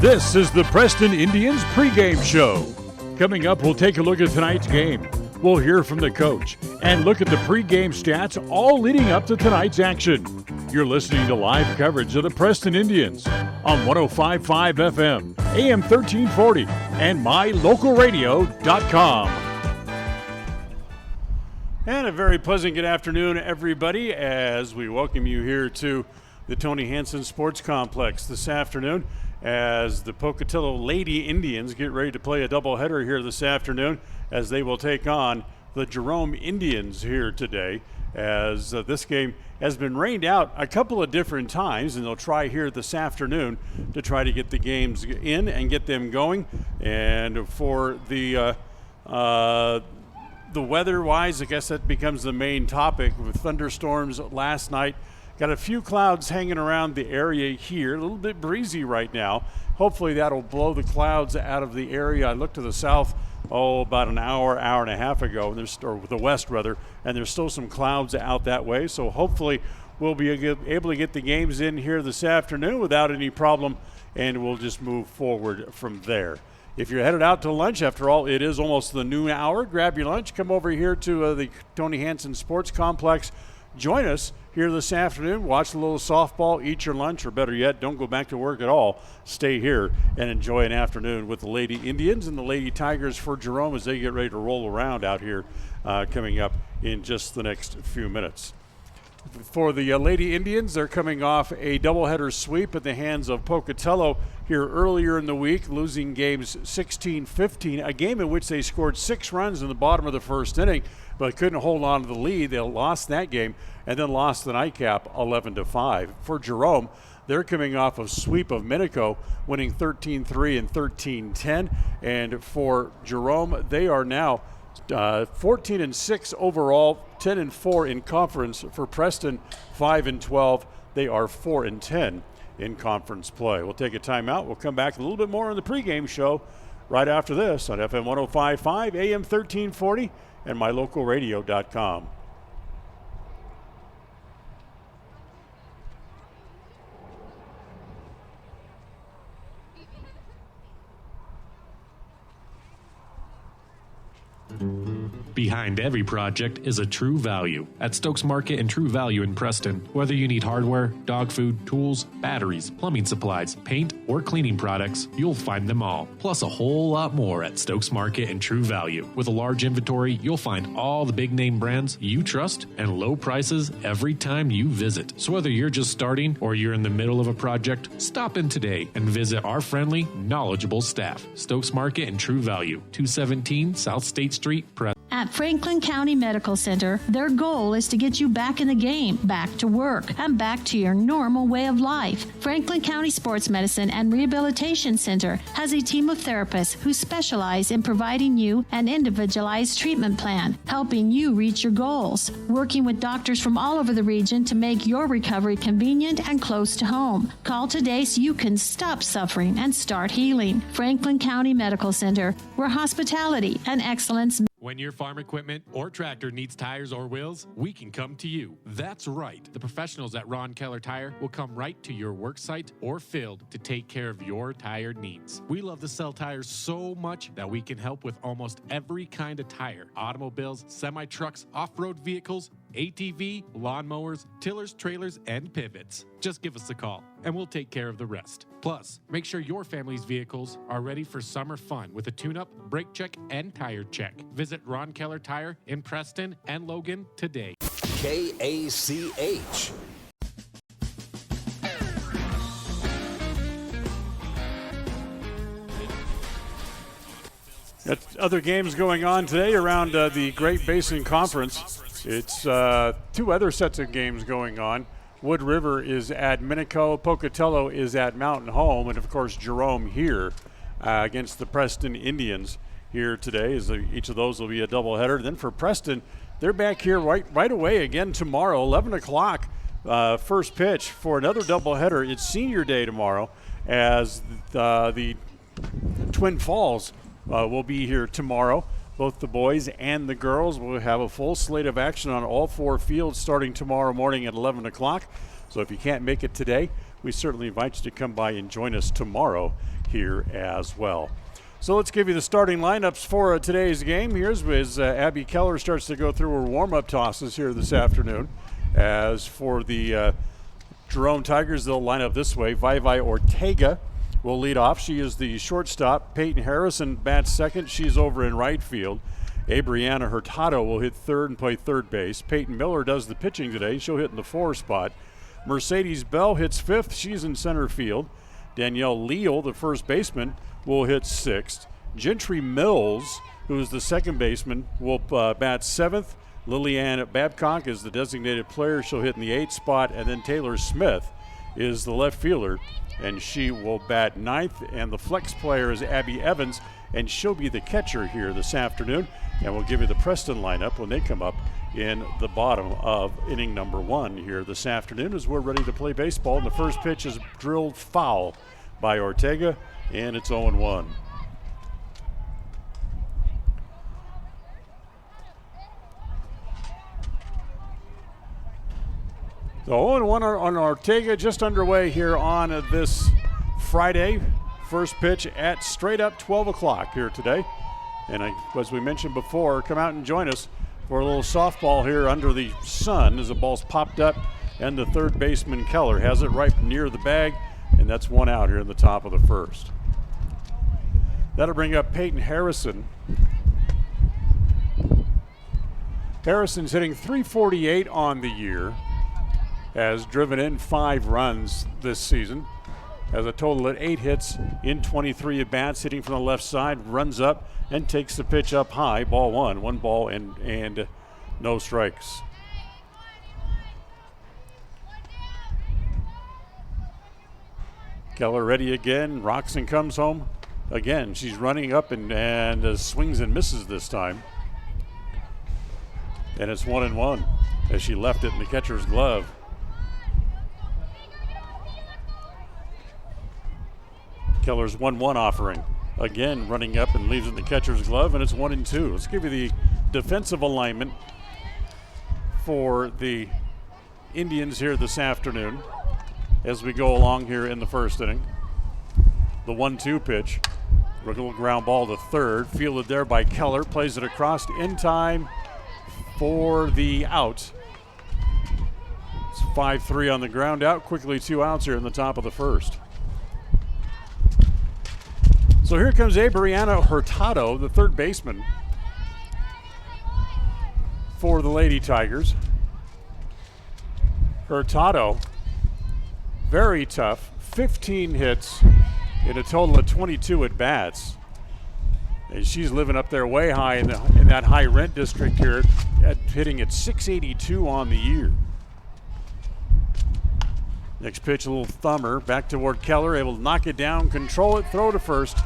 This is the Preston Indians pregame show. Coming up, we'll take a look at tonight's game. We'll hear from the coach and look at the pregame stats all leading up to tonight's action. You're listening to live coverage of the Preston Indians on 105.5 FM, AM 1340, and mylocalradio.com. And a very pleasant good afternoon, everybody, as we welcome you here to the Tony Hansen Sports Complex this afternoon as the Pocatello Lady Indians get ready to play a doubleheader here this afternoon as they will take on the Jerome Indians here today, as this game has been rained out a couple of different times, and they'll try here this afternoon to try to get the games in and get them going. And for the weather-wise, I guess that becomes the main topic with thunderstorms last night. Got a few clouds hanging around the area here, a little bit breezy right now. Hopefully that'll blow the clouds out of the area. I looked to the south, about an hour and a half ago, or the west rather, and there's still some clouds out that way. So hopefully we'll be able to get the games in here this afternoon without any problem, and we'll just move forward from there. If you're headed out to lunch, after all, it is almost the noon hour. Grab your lunch, come over here to the Tony Hansen Sports Complex. Join us here this afternoon. Watch a little softball, eat your lunch, or better yet, don't go back to work at all. Stay here and enjoy an afternoon with the Lady Indians and the Lady Tigers for Jerome as they get ready to roll around out here coming up in just the next few minutes. For the Lady Indians, they're coming off a doubleheader sweep at the hands of Pocatello here earlier in the week, losing games 16-15, a game in which they scored 6 runs in the bottom of the first inning, but couldn't hold on to the lead. They lost that game and then lost the nightcap 11-5. For Jerome, they're coming off a sweep of Minico, winning 13-3 and 13-10. And for Jerome, they are now 14-6 overall, 10-4 in conference. For Preston, 5-12. They are 4-10 in conference play. We'll take a timeout. We'll come back a little bit more on the pregame show right after this on FM 105.5, AM 1340, and mylocalradio.com. Behind every project is a True Value. At Stokes Market and True Value in Preston, whether you need hardware, dog food, tools, batteries, plumbing supplies, paint, or cleaning products, you'll find them all. Plus a whole lot more at Stokes Market and True Value. With a large inventory, you'll find all the big name brands you trust and low prices every time you visit. So whether you're just starting or you're in the middle of a project, stop in today and visit our friendly, knowledgeable staff. Stokes Market and True Value, 217 South State Street, Preston. At Franklin County Medical Center, their goal is to get you back in the game, back to work, and back to your normal way of life. Franklin County Sports Medicine and Rehabilitation Center has a team of therapists who specialize in providing you an individualized treatment plan, helping you reach your goals, working with doctors from all over the region to make your recovery convenient and close to home. Call today so you can stop suffering and start healing. Franklin County Medical Center, where hospitality and excellence. When your farm equipment or tractor needs tires or wheels, we can come to you. That's right. The professionals at Ron Keller Tire will come right to your work site or field to take care of your tire needs. We love to sell tires so much that we can help with almost every kind of tire. Automobiles, semi-trucks, off-road vehicles, ATV, lawnmowers, tillers, trailers, and pivots. Just give us a call, and we'll take care of the rest. Plus, make sure your family's vehicles are ready for summer fun with a tune-up, brake check, and tire check. Visit Ron Keller Tire in Preston and Logan today. KACH. Other games going on today around the Great Basin Conference. It's 2 other sets of games going on. Wood River is at Minico, Pocatello is at Mountain Home, and of course Jerome here against the Preston Indians here today. Each of those will be a doubleheader. Then for Preston, they're back here right away again tomorrow, 11 o'clock, first pitch for another doubleheader. It's senior day tomorrow as the Twin Falls will be here tomorrow. Both the boys and the girls will have a full slate of action on all 4 fields starting tomorrow morning at 11 o'clock. So if you can't make it today, we certainly invite you to come by and join us tomorrow here as well. So let's give you the starting lineups for today's game. Here's as Abby Keller starts to go through her warm-up tosses here this afternoon. As for the Jerome Tigers, they'll line up this way. Vivi Ortega will lead off. She is the shortstop. Peyton Harrison bats second. She's over in right field. Abriana Hurtado will hit third and play third base. Peyton Miller does the pitching today. She'll hit in the 4 spot. Mercedes Bell hits fifth. She's in center field. Danielle Leal, the first baseman, will hit sixth. Gentry Mills, who is the second baseman, will bat seventh. Lillian Babcock is the designated player. She'll hit in the 8th spot. And then Taylor Smith is the left fielder, and she will bat ninth. And the flex player is Abby Evans, and she'll be the catcher here this afternoon. And we'll give you the Preston lineup when they come up in the bottom of inning number 1 here this afternoon as we're ready to play baseball. And the first pitch is drilled foul by Ortega, and it's 0-1. So 0-1 on Ortega, just underway here on this Friday. First pitch at straight up 12 o'clock here today. And as we mentioned before, come out and join us for a little softball here under the sun as the ball's popped up, and the third baseman Keller has it right near the bag, and that's 1 out here in the top of the first. That'll bring up Peyton Harrison. Harrison's hitting .348 on the year, has driven in 5 runs this season, has a total of 8 hits in 23 at-bats, hitting from the left side, runs up and takes the pitch up high. Ball 1, 1 ball and no strikes. Keller ready again, rocks and comes home again. She's running up and swings and misses this time. And it's 1-1 as she left it in the catcher's glove. Keller's 1-1 offering. Again, running up and leaves it in the catcher's glove, and it's 1-2. Let's give you the defensive alignment for the Indians here this afternoon as we go along here in the first inning. The 1-2 pitch. A little ground ball to third. Fielded there by Keller. Plays it across in time for the out. It's 5-3 on the ground out. Quickly 2 outs here in the top of the first. So here comes Abriana Hurtado, the third baseman for the Lady Tigers. Hurtado, very tough, 15 hits in a total of 22 at-bats. And she's living up there way high in that high rent district here, hitting at .682 on the year. Next pitch, a little thumber, back toward Keller, able to knock it down, control it, throw to first.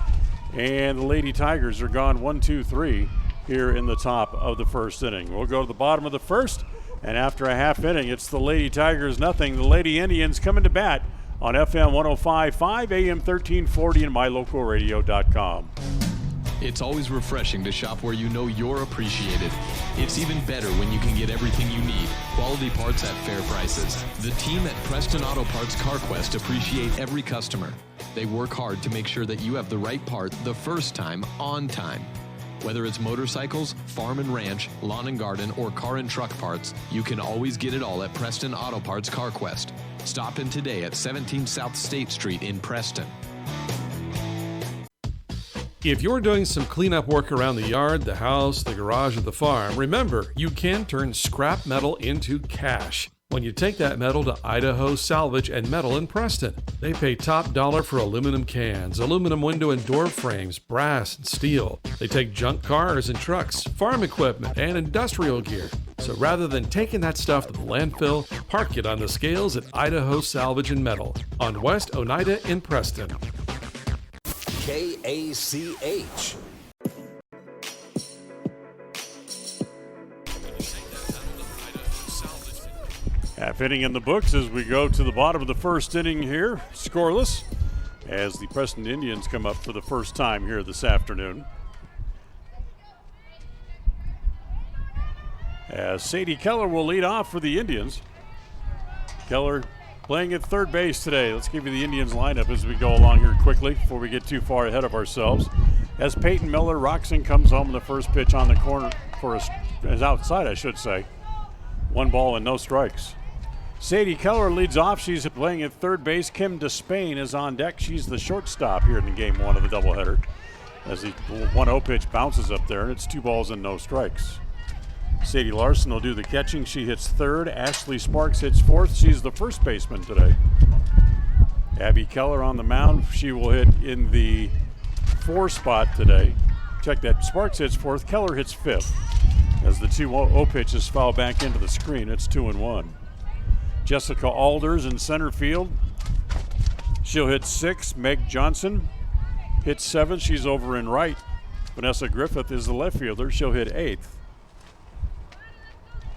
And the Lady Tigers are gone 1-2-3 here in the top of the first inning. We'll go to the bottom of the first, and after a half inning, it's the Lady Tigers nothing. The Lady Indians coming to bat on FM 105.5, AM 1340, and mylocalradio.com. It's always refreshing to shop where you know you're appreciated. It's even better when you can get everything you need. Quality parts at fair prices. The team at Preston Auto Parts CarQuest appreciate every customer. They work hard to make sure that you have the right part the first time, on time. Whether it's motorcycles, farm and ranch, lawn and garden, or car and truck parts, you can always get it all at Preston Auto Parts CarQuest. Stop in today at 17 South State Street in Preston. If you're doing some cleanup work around the yard, the house, the garage, or the farm, remember, you can turn scrap metal into cash when you take that metal to Idaho Salvage and Metal in Preston. They pay top dollar for aluminum cans, aluminum window and door frames, brass and steel. They take junk cars and trucks, farm equipment, and industrial gear. So rather than taking that stuff to the landfill, park it on the scales at Idaho Salvage and Metal on West Oneida in Preston. KACH. Half inning in the books as we go to the bottom of the first inning here, scoreless, as the Preston Indians come up for the first time here this afternoon. as Sadie Keller will lead off for the Indians. Keller playing at third base today. Let's give you the Indians lineup as we go along here quickly before we get too far ahead of ourselves. As Peyton Miller rocks and comes home, the first pitch on the corner for is outside, I should say. 1 ball and no strikes. Sadie Keller leads off. She's playing at third base. Kim Despain is on deck. She's the shortstop here in game 1 of the doubleheader. As the 1-0 pitch bounces up there, and it's 2 balls and no strikes. Sadie Larson will do the catching. She hits third. Ashley Sparks hits fourth. She's the first baseman today. Abby Keller on the mound. She will hit in the 4 spot today. Check that. Sparks hits fourth. Keller hits fifth. As the 2-0 pitches foul back into the screen, it's 2-1. Jessica Alders in center field. She'll hit 6. Meg Johnson hits 7. She's over in right. Vanessa Griffith is the left fielder. She'll hit 8th.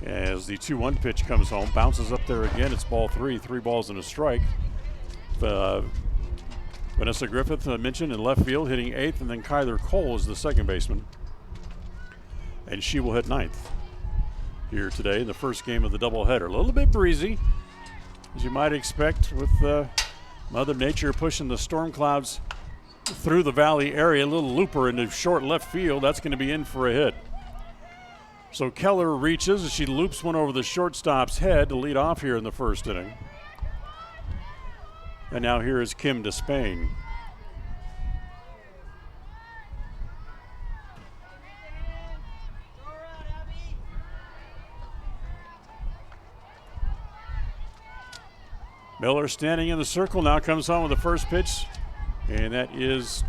As the 2-1 pitch comes home, bounces up there again. It's ball 3. 3 balls and a strike. Vanessa Griffith, I mentioned, in left field, hitting 8th, and then Kyler Cole is the second baseman. And she will hit 9th here today in the first game of the doubleheader. A little bit breezy, as you might expect, with Mother Nature pushing the storm clouds through the valley area. A little looper into short left field. That's going to be in for a hit. So Keller reaches as she loops one over the shortstop's head to lead off here in the first inning. And now here is Kim Despain. Miller standing in the circle now comes on with the first pitch, and that is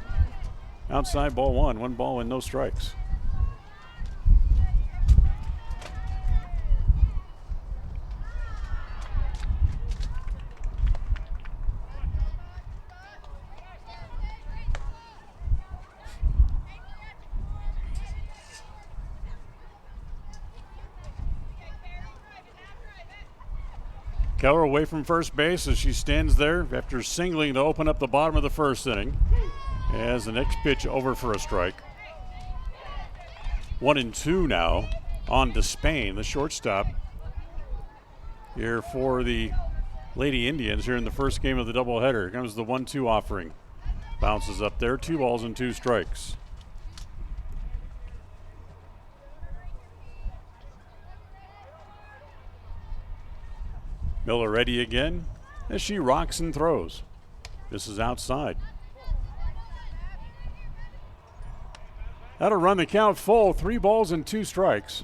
outside, ball 1. 1 ball and no strikes. Keller away from first base as she stands there after singling to open up the bottom of the first inning. As the next pitch over for a strike. 1-2 now on Despain, the shortstop, here for the Lady Indians here in the first game of the doubleheader. Here comes the 1-2 offering. Bounces up there, 2 balls and 2 strikes. Miller ready again as she rocks and throws. This is outside. That'll run the count full. 3 balls and 2 strikes.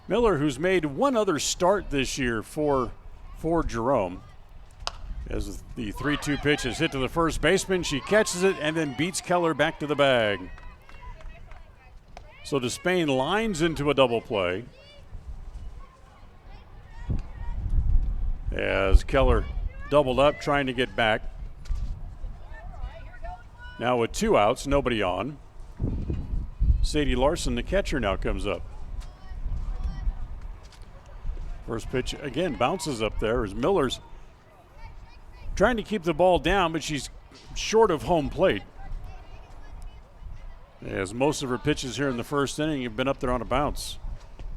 Miller, who's made one other start this year for Jerome. As the 3-2 pitch is hit to the first baseman, she catches it and then beats Keller back to the bag. So Despain lines into a double play as Keller doubled up trying to get back. Now with 2 outs, nobody on. Sadie Larson, the catcher, now comes up. First pitch again bounces up there as Miller's trying to keep the ball down, but she's short of home plate. As most of her pitches here in the first inning have been up there on a bounce.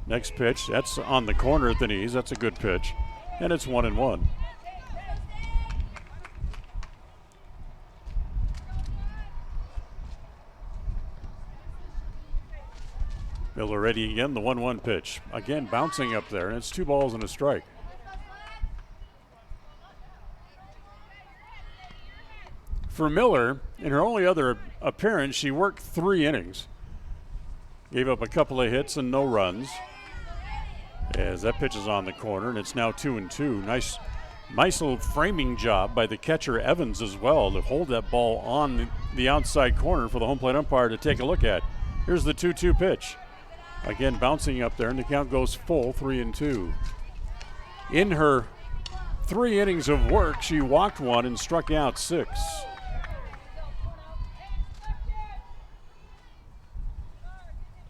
Next pitch, that's on the corner at the knees. That's a good pitch. And it's 1-1. Miller ready again, the 1-1 pitch. Again, bouncing up there, and it's 2 balls and a strike. For Miller, in her only other appearance, she worked 3 innings. Gave up a couple of hits and no runs. As that pitch is on the corner, and it's now 2-2. Nice little framing job by the catcher Evans as well to hold that ball on the outside corner for the home plate umpire to take a look at. Here's the 2-2 pitch. Again, bouncing up there, and the count goes full, 3-2. In her 3 innings of work, she walked 1 and struck out 6.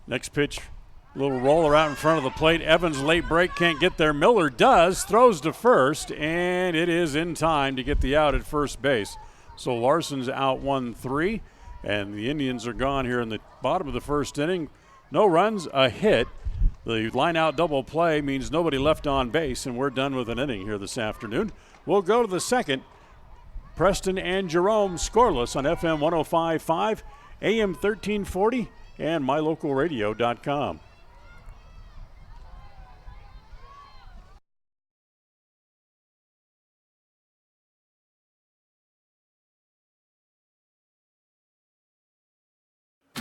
Next pitch, a little roller out in front of the plate. Evans late break, can't get there. Miller does, throws to first, and it is in time to get the out at first base. So Larson's out 1-3, And the Indians are gone here in the bottom of the first inning. No runs, a hit. The line-out double play means nobody left on base, and we're done with an inning here this afternoon. We'll go to the second. Preston and Jerome scoreless on FM 105.5, AM 1340, and mylocalradio.com.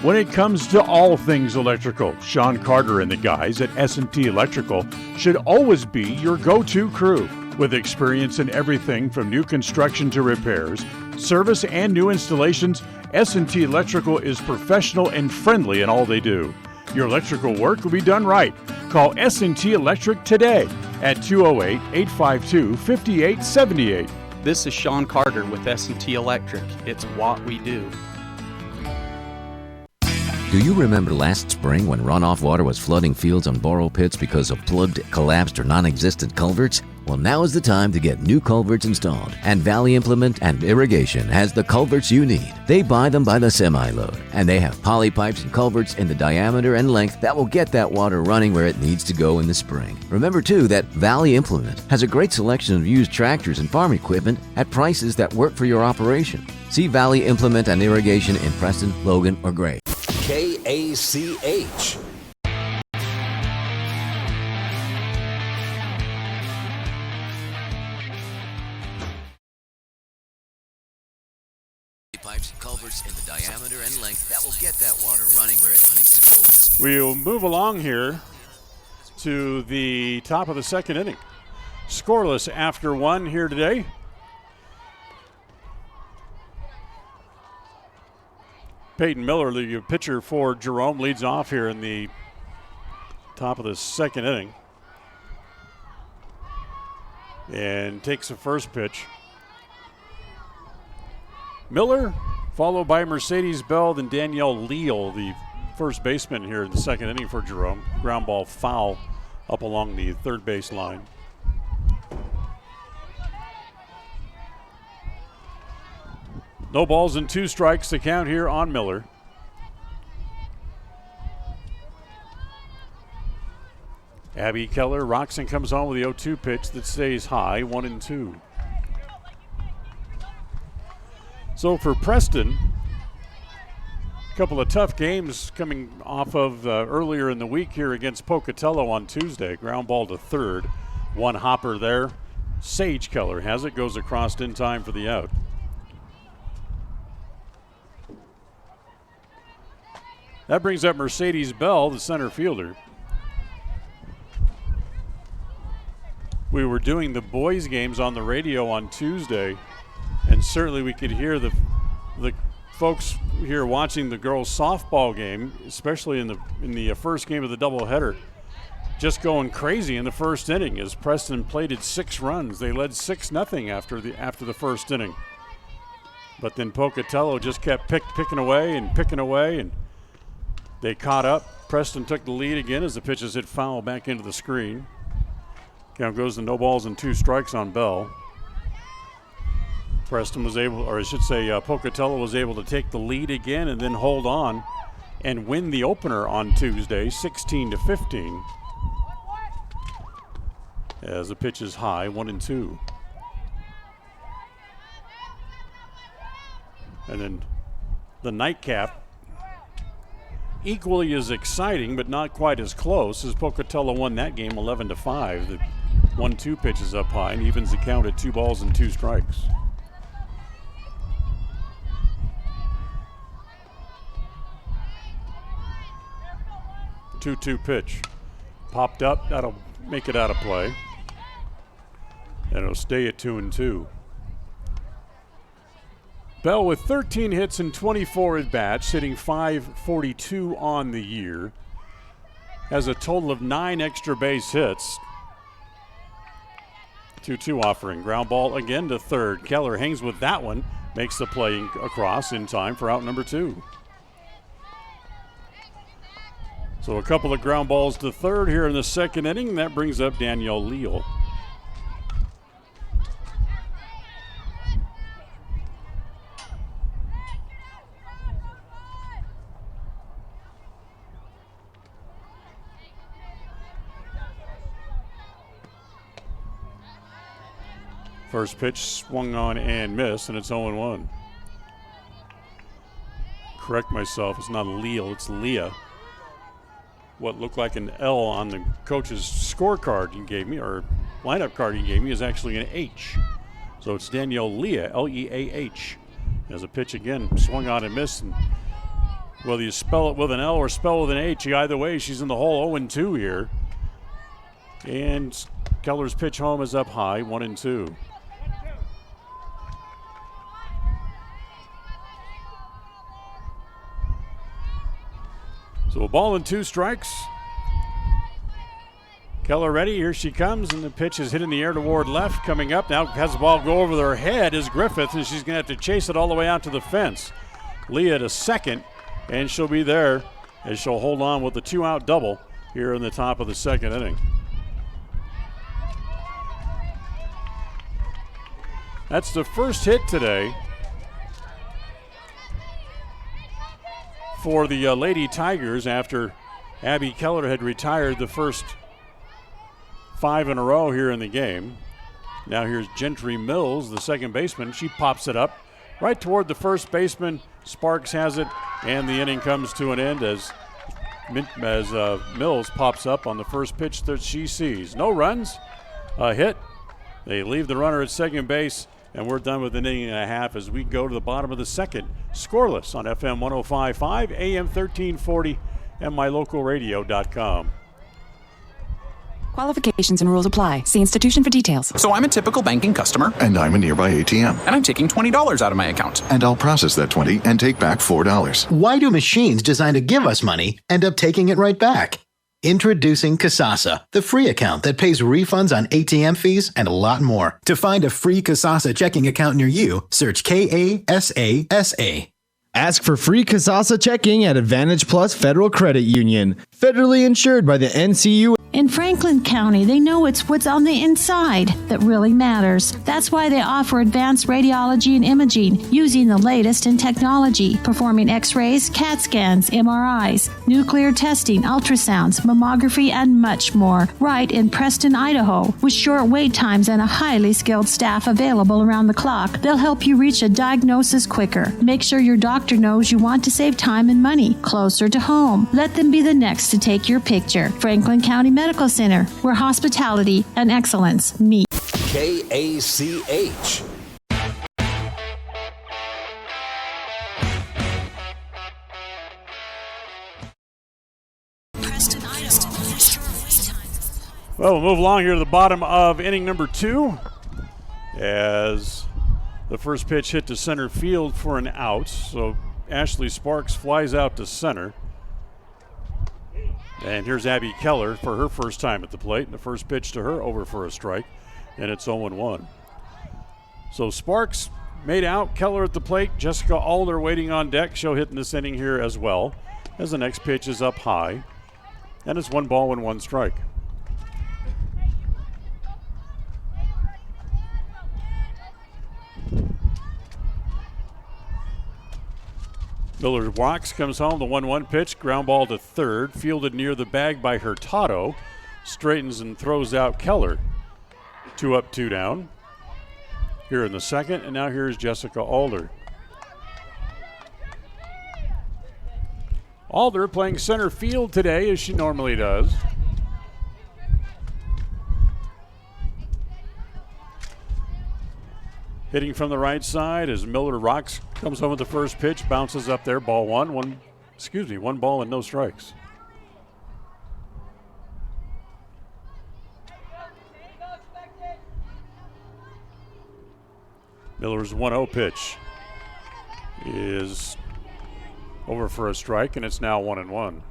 When it comes to all things electrical, Sean Carter and the guys at S&T Electrical should always be your go-to crew. With experience in everything from new construction to repairs, service, and new installations, S&T Electrical is professional and friendly in all they do. Your electrical work will be done right. Call S&T Electric today at 208-852-5878. This is Sean Carter with S&T Electric. It's what we do. Do you remember last spring when runoff water was flooding fields and borrow pits because of plugged, collapsed, or non-existent culverts? Well, now is the time to get new culverts installed. And Valley Implement and Irrigation has the culverts you need. They buy them by the semi-load, and they have poly pipes and culverts in the diameter and length that will get that water running where it needs to go in the spring. Remember, too, that Valley Implement has a great selection of used tractors and farm equipment at prices that work for your operation. See Valley Implement and Irrigation in Preston, Logan, or Gray. KACH. Pipes and culverts in the diameter and length that will get that water running where it needs to go. We'll move along here to the top of the second inning. Scoreless after one here today. Peyton Miller, the pitcher for Jerome, leads off here in the top of the second inning and takes the first pitch. Miller, followed by Mercedes Bell, then Danielle Leal, the first baseman here in the second inning for Jerome. Ground ball foul up along the third base line. No balls and 2 strikes to count here on Miller. Abby Keller rocks and comes on with the 0-2 pitch that stays high, 1-2. So for Preston, a couple of tough games coming off of earlier in the week here against Pocatello on Tuesday. Ground ball to third, one hopper there. Sage Keller has it, goes across in time for the out. That brings up Mercedes Bell, the center fielder. We were doing the boys' games on the radio on Tuesday, and certainly we could hear the folks here watching the girls' softball game, especially in the first game of the doubleheader, just going crazy in the first inning as Preston plated 6 runs. They led 6-0 after the first inning. But then Pocatello just kept picking away, and they caught up. Preston took the lead again as the pitches hit foul back into the screen. Count goes to no balls and 2 strikes on Bell. Preston was able, or I should say Pocatello was able to take the lead again and then hold on and win the opener on Tuesday, 16-15. As the pitch is high, 1-2. And then the nightcap, equally as exciting, but not quite as close, as Pocatello won that game 11-5. The 1-2 pitch is up high and evens the count at 2 balls and 2 strikes. 2-2 pitch. Popped up, that'll make it out of play. And it'll stay at 2-2. Bell with 13 hits and 24 at-bats, hitting .542 on the year. Has a total of 9 extra base hits. 2-2 offering. Ground ball again to third. Keller hangs with that one. Makes the play across in time for out number 2. So a couple of ground balls to third here in the second inning. That brings up Danielle Leal. First pitch swung on and missed, and it's 0-1. Correct myself, it's not Leal, it's Leah. What looked like an L on the coach's scorecard he gave me, or lineup card he gave me, is actually an H. So it's Danielle Leah, L-E-A-H. As a pitch again, swung on and missed. And whether you spell it with an L or spell it with an H, either way, she's in the hole 0-2 here. And Keller's pitch home is up high, 1-2. So a ball and 2 strikes. Keller ready, here she comes, and the pitch is hit in the air toward left. Coming up now, has the ball go over their head is Griffith, and she's going to have to chase it all the way out to the fence. Leah to second, and she'll be there as she'll hold on with the 2-out double here in the top of the second inning. That's the first hit today for the Lady Tigers after Abby Keller had retired the first 5 in a row here in the game. Now here's Gentry Mills, the second baseman. She pops it up right toward the first baseman. Sparks has it, and the inning comes to an end as Mills pops up on the first pitch that she sees. No runs, a hit. They leave the runner at second base, and we're done with an inning and a half as we go to the bottom of the second. Scoreless on FM 105.5, AM 1340, and mylocalradio.com. Qualifications and rules apply. See institution for details. So I'm a typical banking customer. And I'm a nearby ATM. And I'm taking $20 out of my account. And I'll process that 20 and take back $4. Why do machines designed to give us money end up taking it right back? Introducing Kasasa, the free account that pays refunds on ATM fees and a lot more. To find a free Kasasa checking account near you, search Kasasa. Ask for free Kasasa checking at Advantage Plus Federal Credit Union. Federally insured by the NCU. In Franklin County, they know it's what's on the inside that really matters. That's why they offer advanced radiology and imaging using the latest in technology, performing x-rays, CAT scans, MRIs, nuclear testing, ultrasounds, mammography, and much more, right in Preston, Idaho. With short wait times and a highly skilled staff available around the clock, they'll help you reach a diagnosis quicker. Make sure your doctor knows you want to save time and money closer to home. Let them be the next to take your picture. Franklin County Medical Center, where hospitality and excellence meet. KACH. Well, we'll move along here to the bottom of inning number 2 as the first pitch hit to center field for an out. So Ashley Sparks flies out to center. And here's Abby Keller for her first time at the plate. And the first pitch to her over for a strike, and it's 0-1. So Sparks made out, Keller at the plate, Jessica Alder waiting on deck. She'll hit in this inning here as well, as the next pitch is up high. And it's 1 ball and 1 strike. Miller walks, comes home, the 1-1 pitch, ground ball to third, fielded near the bag by Hurtado, straightens and throws out Keller. 2 up, 2 down. Here in the second, and now here's Jessica Alder. Alder playing center field today as she normally does. Hitting from the right side as Miller rocks, comes home with the first pitch, bounces up there, ball 1 ball and no strikes. Miller's 1-0 pitch is over for a strike, and it's now 1-1.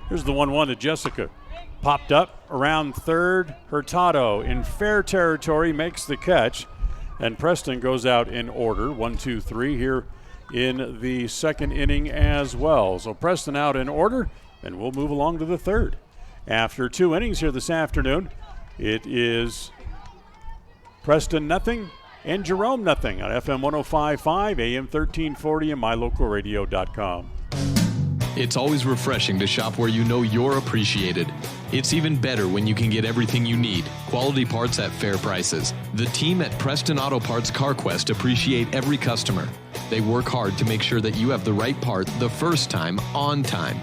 Here's the 1-1 to Jessica. Popped up around third. Hurtado in fair territory makes the catch, and Preston goes out in order. 1-2-3 here in the second inning as well. So Preston out in order, and we'll move along to the third. After 2 innings here this afternoon, it is Preston nothing and Jerome nothing on FM 105.5, AM 1340, and mylocalradio.com. It's always refreshing to shop where you know you're appreciated. It's even better when you can get everything you need. Quality parts at fair prices. The team at Preston Auto Parts CarQuest appreciate every customer. They work hard to make sure that you have the right part the first time, on time.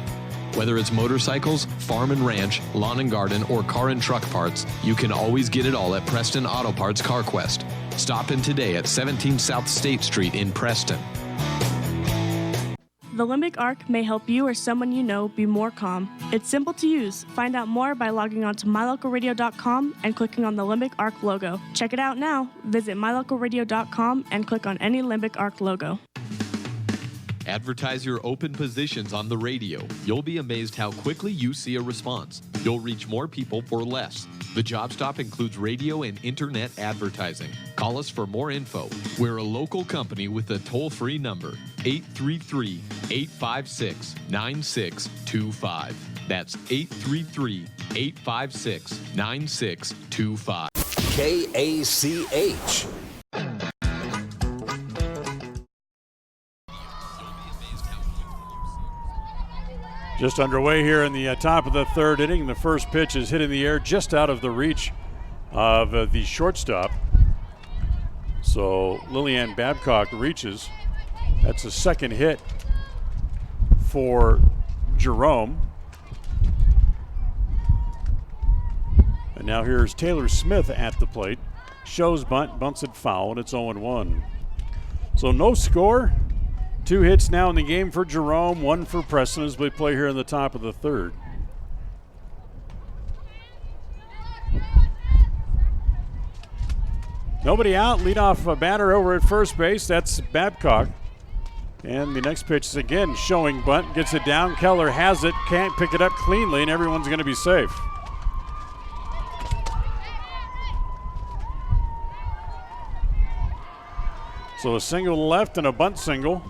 Whether it's motorcycles, farm and ranch, lawn and garden, or car and truck parts, you can always get it all at Preston Auto Parts CarQuest. Stop in today at 17 South State Street in Preston. The Limbic Arc may help you or someone you know be more calm. It's simple to use. Find out more by logging on to mylocalradio.com and clicking on the Limbic Arc logo. Check it out now. Visit mylocalradio.com and click on any Limbic Arc logo. Advertise your open positions on the radio. You'll be amazed how quickly you see a response. You'll reach more people for less. The job stop includes radio and internet advertising. Call us for more info. We're a local company with a toll-free number, 833-856-9625. That's 833-856-9625. KACH. Just underway here in the top of the third inning. The first pitch is hit in the air just out of the reach of the shortstop. So Lillian Babcock reaches. That's a second hit for Jerome. And now here's Taylor Smith at the plate. Shows bunt, bunts it foul, and it's 0-1. So no score. 2 hits now in the game for Jerome, 1 for Preston as we play here in the top of the third. Nobody out, leadoff batter over at first base, that's Babcock. And the next pitch is again showing bunt, gets it down, Keller has it, can't pick it up cleanly, and everyone's going to be safe. So a single to left and a bunt single.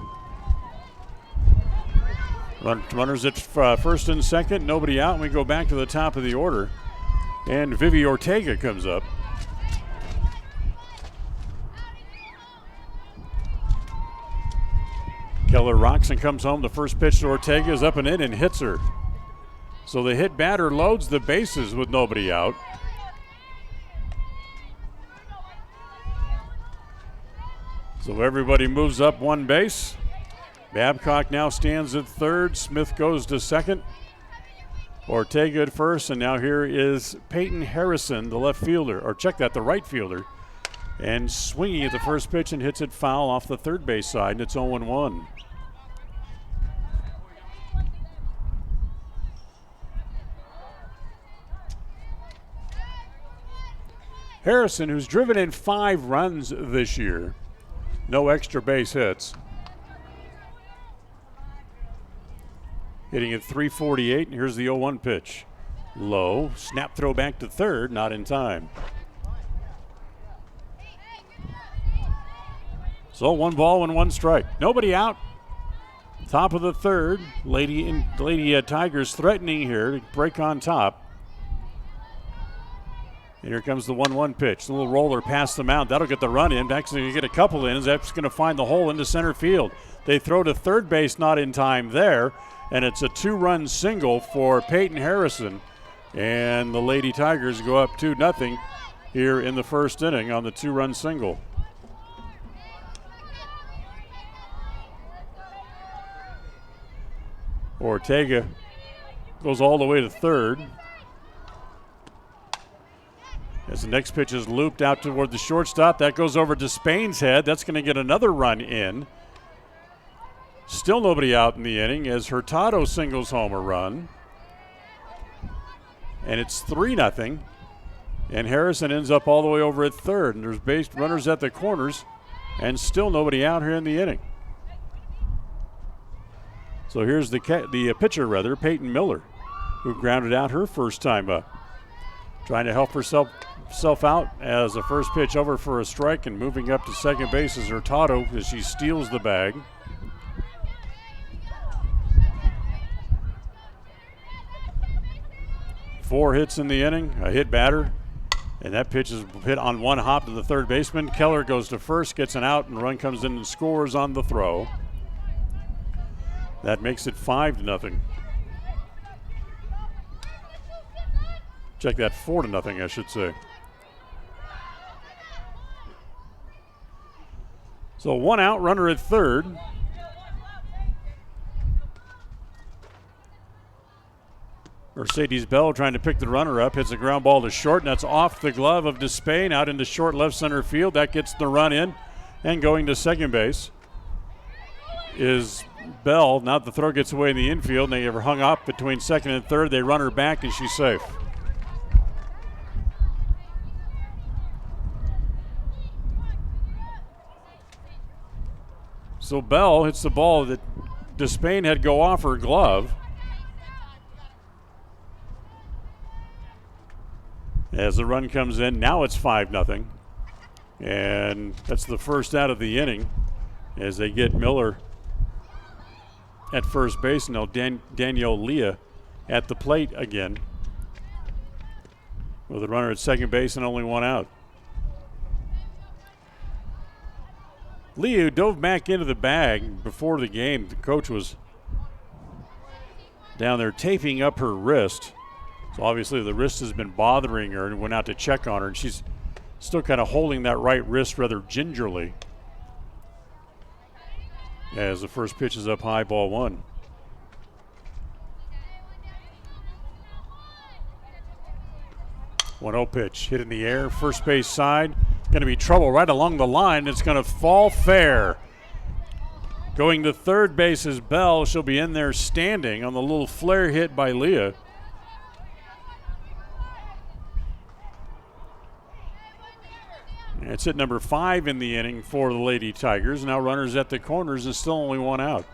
Runners at first and second, nobody out, and we go back to the top of the order. And Vivi Ortega comes up. Keller rocks and comes home. The first pitch to Ortega is up and in and hits her. So the hit batter loads the bases with nobody out. So everybody moves up one base. Babcock now stands at third. Smith goes to second. Ortega at first, and now here is Peyton Harrison, the left fielder, or check that, the right fielder. And swinging at the first pitch and hits it foul off the third base side, and it's 0-1. Harrison, who's driven in 5 runs this year, no extra base hits. Hitting at 348, and here's the 0-1 pitch. Low, snap throw back to third, not in time. So 1 ball and 1 strike. Nobody out. Top of the third. Lady Tigers threatening here to break on top. And here comes the 1-1 pitch. A little roller past the mound. That'll get the run in. Actually, you get a couple in. That's going to find the hole into center field. They throw to third base, not in time there. And it's a 2-run single for Peyton Harrison. And the Lady Tigers go up 2-0 here in the first inning on the 2-run single. Ortega goes all the way to third. As the next pitch is looped out toward the shortstop, that goes over to Spain's head. That's going to get another run in. Still nobody out in the inning as Hurtado singles home a run. And it's 3-0. And Harrison ends up all the way over at third. And there's base runners at the corners and still nobody out here in the inning. So here's the pitcher, Peyton Miller, who grounded out her first time up. Trying to help herself out as the first pitch over for a strike, and moving up to second base is Hurtado as she steals the bag. Four hits in the inning, a hit batter, and that pitch is hit on one hop to the third baseman. Keller goes to first, gets an out, and run comes in and scores on the throw. That makes it 5-0. Check that, 4-0, I should say. So 1 out, runner at third. Mercedes Bell trying to pick the runner up, hits a ground ball to short, and that's off the glove of Despain out into short left center field. That gets the run in, and going to second base is Bell. Now the throw gets away in the infield, and they have her hung up between second and third. They run her back, and she's safe. So Bell hits the ball that Despain had go off her glove. As the run comes in, now it's 5-0. And that's the first out of the inning as they get Miller at first base. Now Danielle Leah at the plate again with a runner at second base and only 1 out. Leah dove back into the bag before the game. The coach was down there taping up her wrist. So obviously the wrist has been bothering her and went out to check on her, and she's still kind of holding that right wrist rather gingerly. As the first pitch is up high, ball 1. One 0 pitch, hit in the air, first base side. Going to be trouble right along the line. It's going to fall fair. Going to third base is Bell. She'll be in there standing on the little flare hit by Leah. It's hit number 5 in the inning for the Lady Tigers. Now runners at the corners and still only 1 out.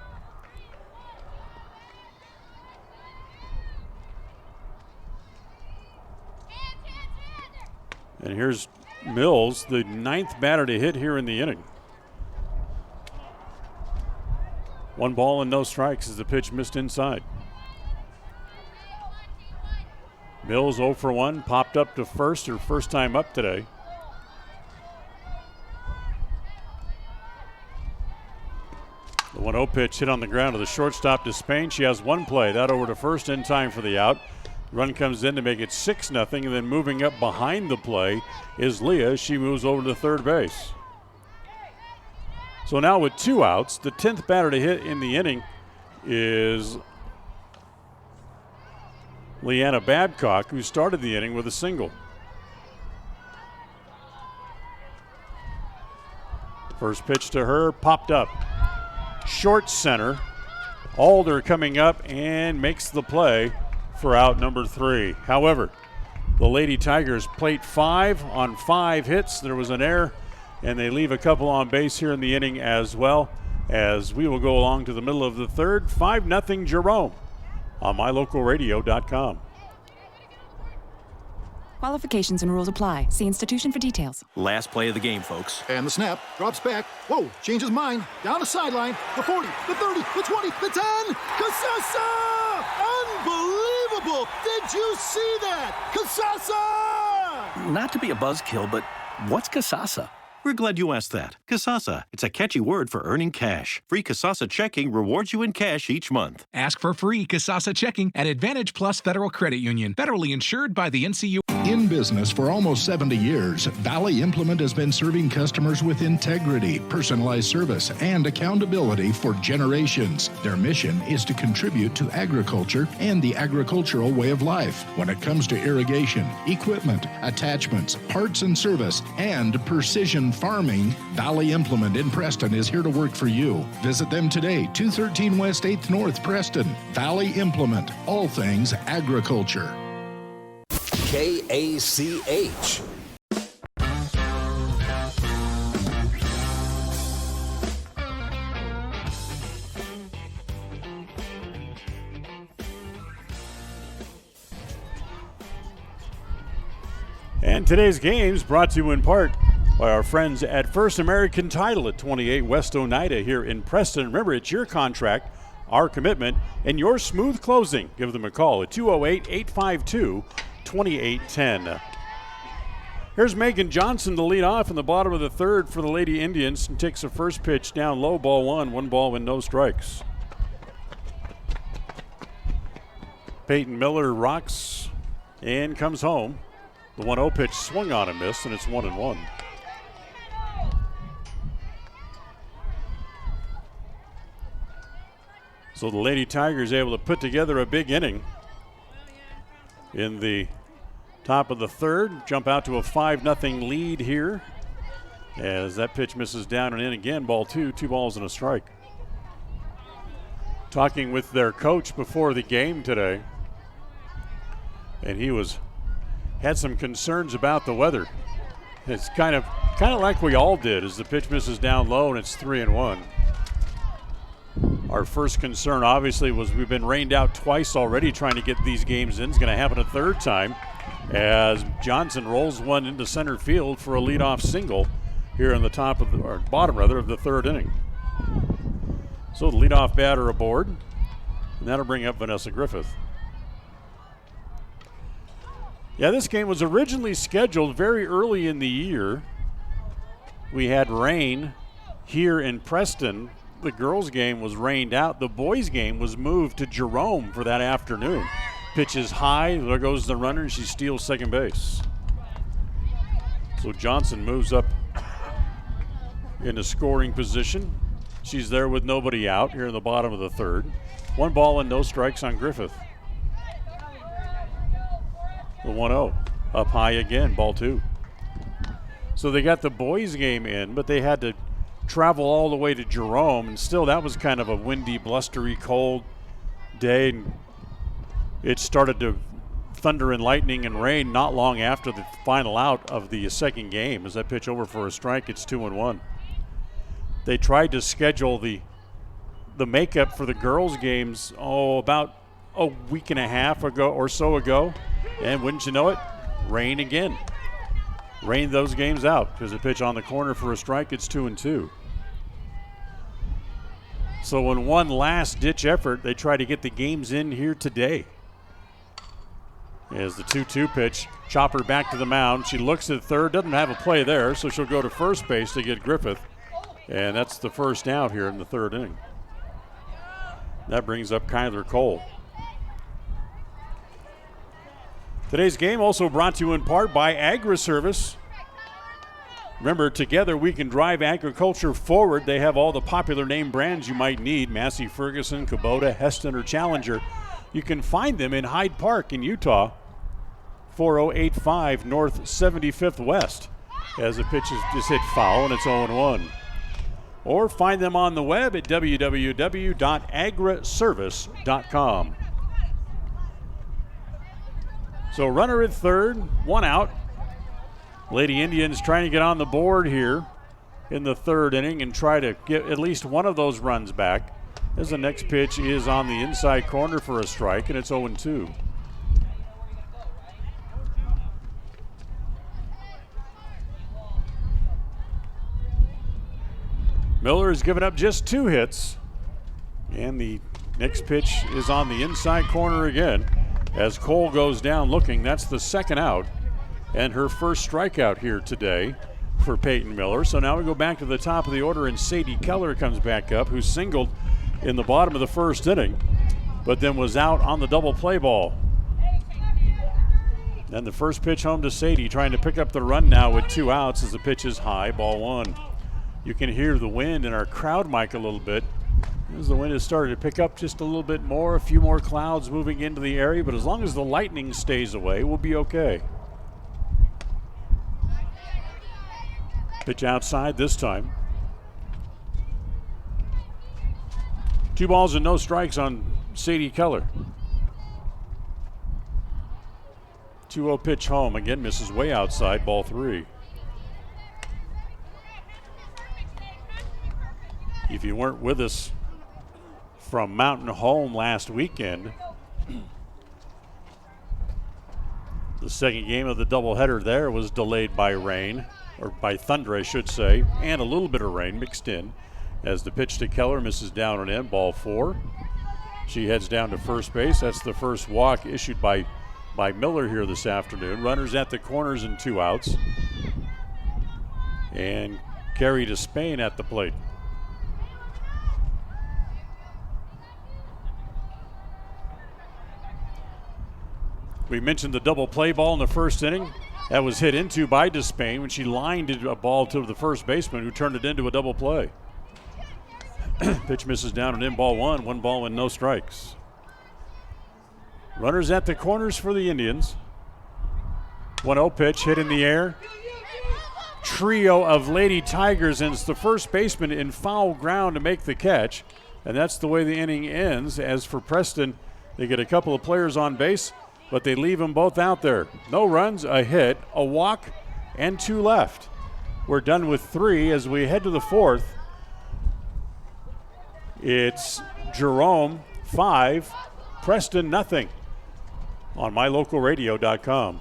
And here's Mills, the 9th batter to hit here in the inning. 1 ball and no strikes as the pitch missed inside. Mills 0 for 1, popped up to first, her first time up today. The 1-0 pitch hit on the ground to the shortstop Despain. She has 1 play. That over to first in time for the out. Run comes in to make it 6-0, and then moving up behind the play is Leah. She moves over to third base. So now with 2 outs, the 10th batter to hit in the inning is Leanna Babcock, who started the inning with a single. First pitch to her, popped up. Short center. Alder coming up and makes the play for out number 3. However, the Lady Tigers plate 5 on 5 hits. There was an error, and they leave a couple on base here in the inning as well, as we will go along to the middle of the third. 5-0 Jerome on mylocalradio.com. Qualifications and rules apply. See institution for details. Last play of the game, folks. And the snap, drops back. Whoa, changes mind. Down the sideline. The 40, the 30, the 20, the 10. Casasa! Unbelievable! Did you see that? Casasa! Not to be a buzzkill, but what's Casasa? We're glad you asked that. Casasa. It's a catchy word for earning cash. Free Casasa checking rewards you in cash each month. Ask for free Casasa checking at Advantage Plus Federal Credit Union. Federally insured by the NCU. In business for almost 70 years, Valley Implement has been serving customers with integrity, personalized service, and accountability for generations. Their mission is to contribute to agriculture and the agricultural way of life. When it comes to irrigation, equipment, attachments, parts and service, and precision farming, Valley Implement in Preston is here to work for you. Visit them today, 213 West 8th North, Preston. Valley Implement, all things agriculture. KACH. And today's games brought to you in part by our friends at First American Title at 28 West Oneida here in Preston. Remember, it's your contract, our commitment, and your smooth closing. Give them a call at 208-852-2810. Here's Megan Johnson to lead off in the bottom of the third for the Lady Indians and takes the first pitch down low, ball 1 ball with no strikes. Peyton Miller rocks and comes home. The 1-0 pitch swung on and missed, and it's 1-1. So the Lady Tigers able to put together a big inning in the top of the third, jump out to a 5-0 lead here as that pitch misses down and in again. Ball 2 balls and a strike. Talking with their coach before the game today, and he had some concerns about the weather. It's kind of like we all did as the pitch misses down low and it's 3-1. Our first concern obviously was we've been rained out twice already trying to get these games in. It's going to happen a third time as Johnson rolls one into center field for a leadoff single here in the bottom of the third inning. So the leadoff batter aboard, and that'll bring up Vanessa Griffith. Yeah, this game was originally scheduled very early in the year. We had rain here in Preston. The girls' game was rained out. The boys' game was moved to Jerome for that afternoon. Pitch is high. There goes the runner, and she steals second base. So Johnson moves up into scoring position. She's there with nobody out here in the bottom of the third. 1 ball and no strikes on Griffith. The 1-0. Up high again, ball 2. So they got the boys' game in, but they had to travel all the way to Jerome, and still that was kind of a windy, blustery, cold day. And it started to thunder and lightning and rain not long after the final out of the second game. As that pitch over for a strike, it's 2-1. They tried to schedule the makeup for the girls' games about a week and a half ago, and wouldn't you know it, rain again. Rained those games out because a pitch on the corner for a strike, it's 2-2. So in one last-ditch effort, they try to get the games in here today. As the 2-2 pitch, chopper back to the mound. She looks at third, doesn't have a play there, so she'll go to first base to get Griffith. And that's the first out here in the third inning. That brings up Kyler Cole. Today's game also brought to you in part by Agri-Service. Remember, together we can drive agriculture forward. They have all the popular name brands you might need: Massey Ferguson, Kubota, Heston, or Challenger. You can find them in Hyde Park in Utah, 4085 North 75th West, as the pitch is just hit foul and it's 0-1. Or find them on the web at www.agriservice.com. So runner at third, 1 out. Lady Indians trying to get on the board here in the third inning and try to get at least one of those runs back, as the next pitch is on the inside corner for a strike, and it's 0-2. Miller has given up just 2 hits, and the next pitch is on the inside corner again as Cole goes down looking. That's the second out and her first strikeout here today for Peyton Miller. So now we go back to the top of the order, and Sadie Keller comes back up, who singled in the bottom of the first inning, but then was out on the double play ball. And the first pitch home to Sadie, trying to pick up the run now with 2 outs as the pitch is high, ball 1. You can hear the wind in our crowd mic a little bit as the wind has started to pick up just a little bit more, a few more clouds moving into the area, but as long as the lightning stays away, we'll be okay. Pitch outside this time. 2 balls and no strikes on Sadie Keller. 2-0 pitch home. Again, misses way outside, ball 3. If you weren't with us from Mountain Home last weekend, the second game of the doubleheader there was delayed by rain, or by thunder, I should say, and a little bit of rain mixed in as the pitch to Keller misses down and in, ball 4. She heads down to first base. That's the first walk issued by Miller here this afternoon. Runners at the corners and 2 outs. And Carrie Despain at the plate. We mentioned the double play ball in the first inning. That was hit into by Despain when she lined a ball to the first baseman who turned it into a double play. Pitch misses down and in, ball one. 1 ball and no strikes. Runners at the corners for the Indians. 1-0 pitch hit in the air. Trio of Lady Tigers, and it's the first baseman in foul ground to make the catch. And that's the way the inning ends. As for Preston, they get a couple of players on base, but they leave them both out there. No runs, a hit, a walk, and 2 left. We're done with 3 as we head to the 4th. It's Jerome 5, Preston nothing on mylocalradio.com.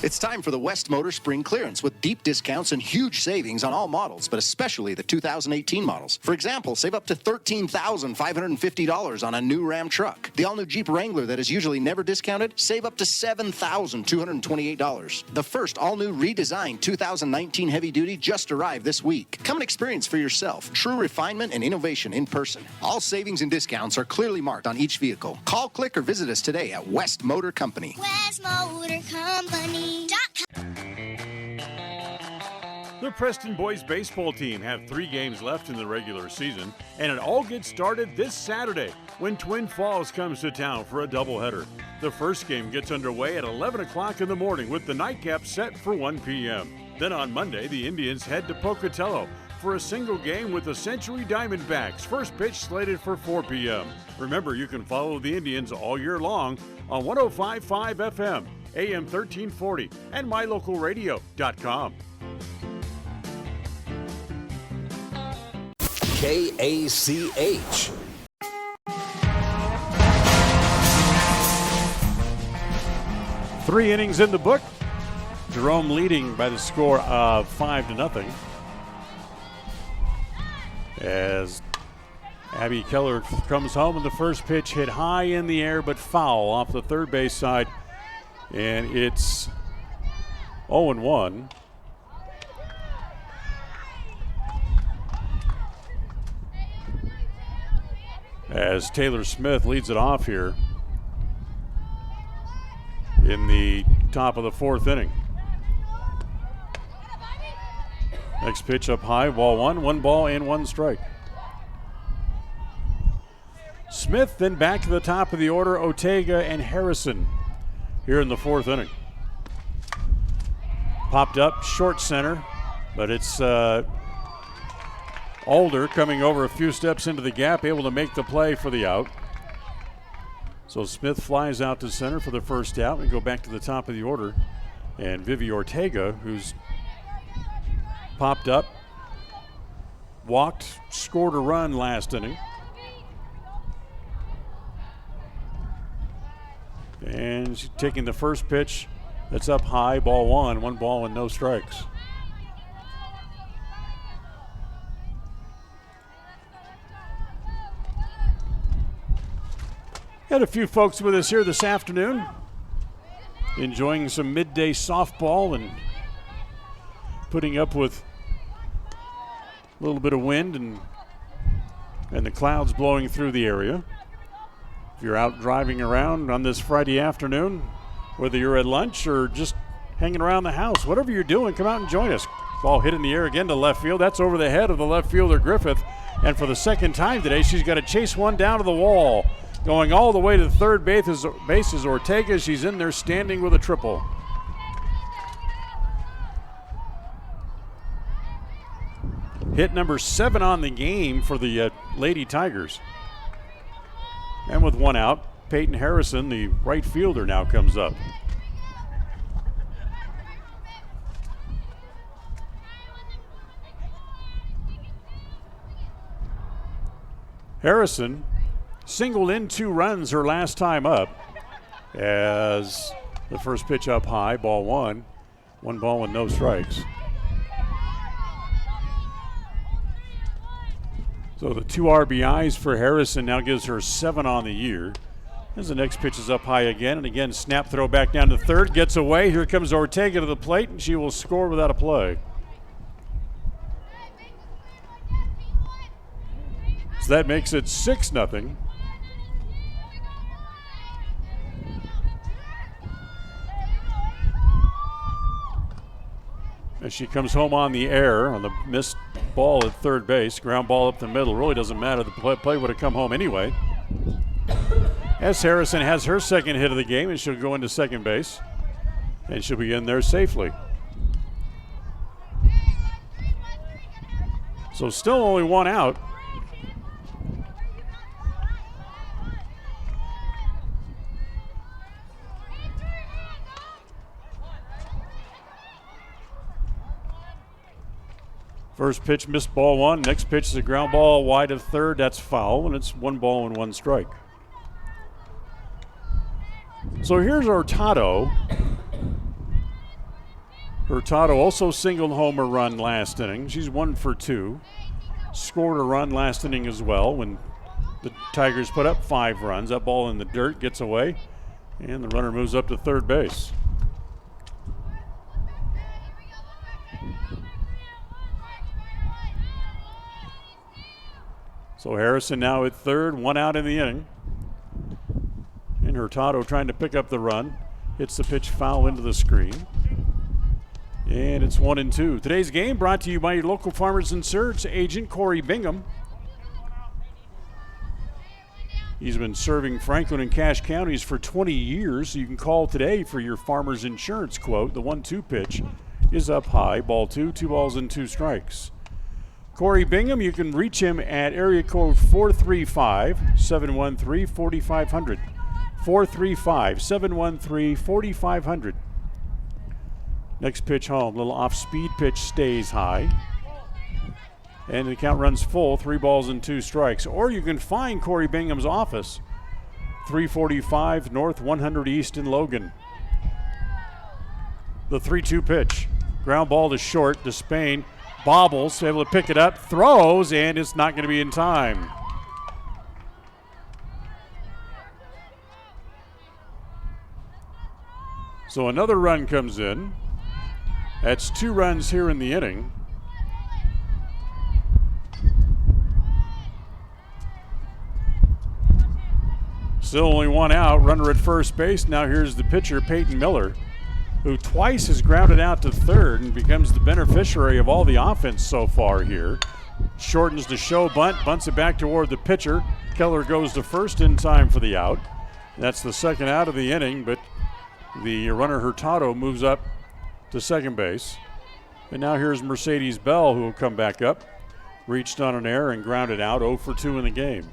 It's time for the West Motor Spring Clearance with deep discounts and huge savings on all models, but especially the 2018 models. For example, save up to $13,550 on a new Ram truck. The all-new Jeep Wrangler that is usually never discounted, save up to $7,228. The first all-new redesigned 2019 heavy duty just arrived this week. Come and experience for yourself true refinement and innovation in person. All savings and discounts are clearly marked on each vehicle. Call, click, or visit us today at West Motor Company. West Motor Company. The Preston boys baseball team have 3 games left in the regular season, and it all gets started this Saturday when Twin Falls comes to town for a doubleheader. The first game gets underway at 11 o'clock in the morning with the nightcap set for 1 p.m. Then on Monday, the Indians head to Pocatello for a single game with the Century Diamondbacks. First pitch slated for 4 p.m. Remember, you can follow the Indians all year long on 105.5 FM, AM 1340, and mylocalradio.com. KACH. Three innings in the book. Jerome leading by the score of 5-0. As Abby Keller comes home, and the first pitch hit high in the air but foul off the third base side. And it's 0-1. As Taylor Smith leads it off here in the top of the 4th inning. Next pitch up high, ball 1, 1 ball and 1 strike. Smith then back to the top of the order, Ortega and Harrison here in the 4th inning. Popped up short center, but it's Alder coming over a few steps into the gap, able to make the play for the out. So Smith flies out to center for the first out and go back to the top of the order. And Vivi Ortega, who's popped up, walked, scored a run last inning. And she's taking the first pitch that's up high, ball 1, 1 ball and no strikes. Got a few folks with us here this afternoon, enjoying some midday softball and putting up with a little bit of wind and the clouds blowing through the area. If you're out driving around on this Friday afternoon, whether you're at lunch or just hanging around the house, whatever you're doing, come out and join us. Ball hit in the air again to left field. That's over the head of the left fielder, Griffith. And for the second time today, she's got to chase one down to the wall. Going all the way to the third base is Ortega. She's in there standing with a triple. Hit number 7 on the game for the Lady Tigers. And with 1 out, Peyton Harrison, the right fielder, now comes up. Harrison singled in 2 runs her last time up as the first pitch up high, ball 1, 1 ball and no strikes. So the 2 RBIs for Harrison now gives her 7 on the year. As the next pitch is up high again, and again snap throw back down to third, gets away. Here comes Ortega to the plate, and she will score without a play. So that makes it 6-0. as she comes home on the air on the missed ball at third base. Ground ball up the middle. Really doesn't matter. The play would have come home anyway. S. Harrison has her second hit of the game, and she'll go into second base. And she'll be in there safely. So still only one out. First pitch, missed ball one. Next pitch is a ground ball wide of third. That's foul, and it's 1 ball and 1 strike. So here's Hurtado. Hurtado also singled home a run last inning. She's 1 for 2. Scored a run last inning as well when the Tigers put up 5 runs. That ball in the dirt gets away, and the runner moves up to third base. So Harrison now at third, 1 out in the inning. And Hurtado trying to pick up the run. Hits the pitch foul into the screen. And it's 1-2. Today's game brought to you by your local Farmers Insurance agent, Corey Bingham. He's been serving Franklin and Cache counties for 20 years, so you can call today for your Farmers Insurance quote. The 1-2 pitch is up high. Ball 2, 2 balls and 2 strikes. Corey Bingham, you can reach him at area code 435-713-4500. 435-713-4500. Next pitch home, little off-speed pitch stays high. And the count runs full, 3 balls and 2 strikes. Or you can find Corey Bingham's office, 345 North 100 East in Logan. The 3-2 pitch. Ground ball to short, to Spain. Bobbles, able to pick it up, throws, and it's not going to be in time. So another run comes in. That's 2 runs here in the inning. Still only 1 out, runner at first base. Now here's the pitcher, Peyton Miller, who twice has grounded out to third and becomes the beneficiary of all the offense so far here. Shortens the show bunt, bunts it back toward the pitcher. Keller goes to first in time for the out. That's the second out of the inning, but the runner Hurtado moves up to second base. And now here's Mercedes Bell, who will come back up. Reached on an error and grounded out, 0 for 2 in the game.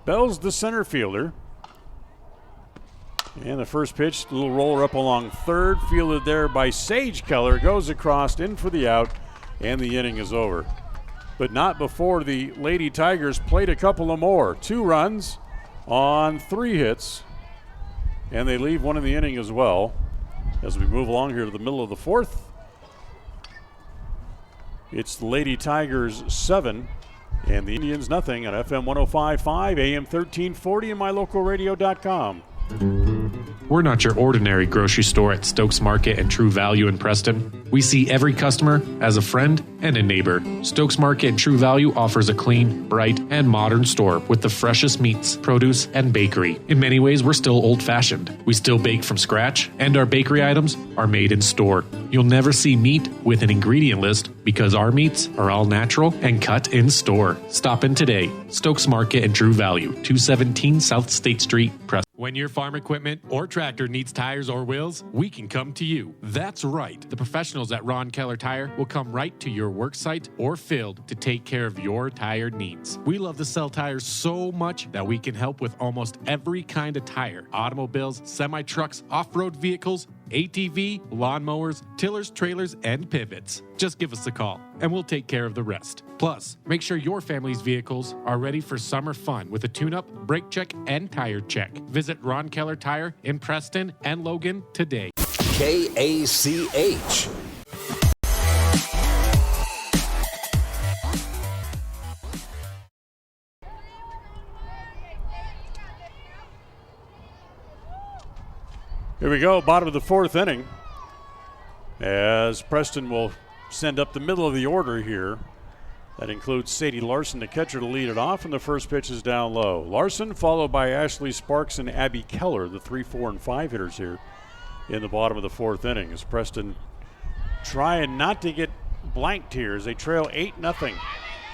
Bell's the center fielder. And the first pitch, a little roller up along third, fielded there by Sage Keller, goes across in for the out, and the inning is over. But not before the Lady Tigers played a couple of more. 2 runs on 3 hits, and they leave 1 in the inning as well. As we move along here to the middle of the 4th, it's the Lady Tigers 7 and the Indians nothing on FM 105.5, AM 1340, and mylocalradio.com. We're not your ordinary grocery store at Stokes Market and True Value in Preston. We see every customer as a friend and a neighbor. Stokes Market and True Value offers a clean, bright, and modern store with the freshest meats, produce, and bakery. In many ways, we're still old-fashioned. We still bake from scratch, and our bakery items are made in store. You'll never see meat with an ingredient list because our meats are all natural and cut in store. Stop in today. Stokes Market and True Value, 217 South State Street, Preston. When your farm equipment or tractor needs tires or wheels, we can come to you. That's right. The professionals at Ron Keller Tire will come right to your work site or field to take care of your tire needs. We love to sell tires so much that we can help with almost every kind of tire. Automobiles, semi-trucks, off-road vehicles, ATV, lawnmowers, tillers, trailers, and pivots. Just give us a call, and we'll take care of the rest. Plus, make sure your family's vehicles are ready for summer fun with a tune-up, brake check, and tire check. Visit Ron Keller Tire in Preston and Logan today. KACH. Here we go, bottom of the 4th inning, as Preston will send up the middle of the order here. That includes Sadie Larson, the catcher, to lead it off, and the first pitch is down low. Larson followed by Ashley Sparks and Abby Keller, the 3, 4, and 5 hitters here in the bottom of the fourth inning, as Preston trying not to get blanked here as they trail 8-0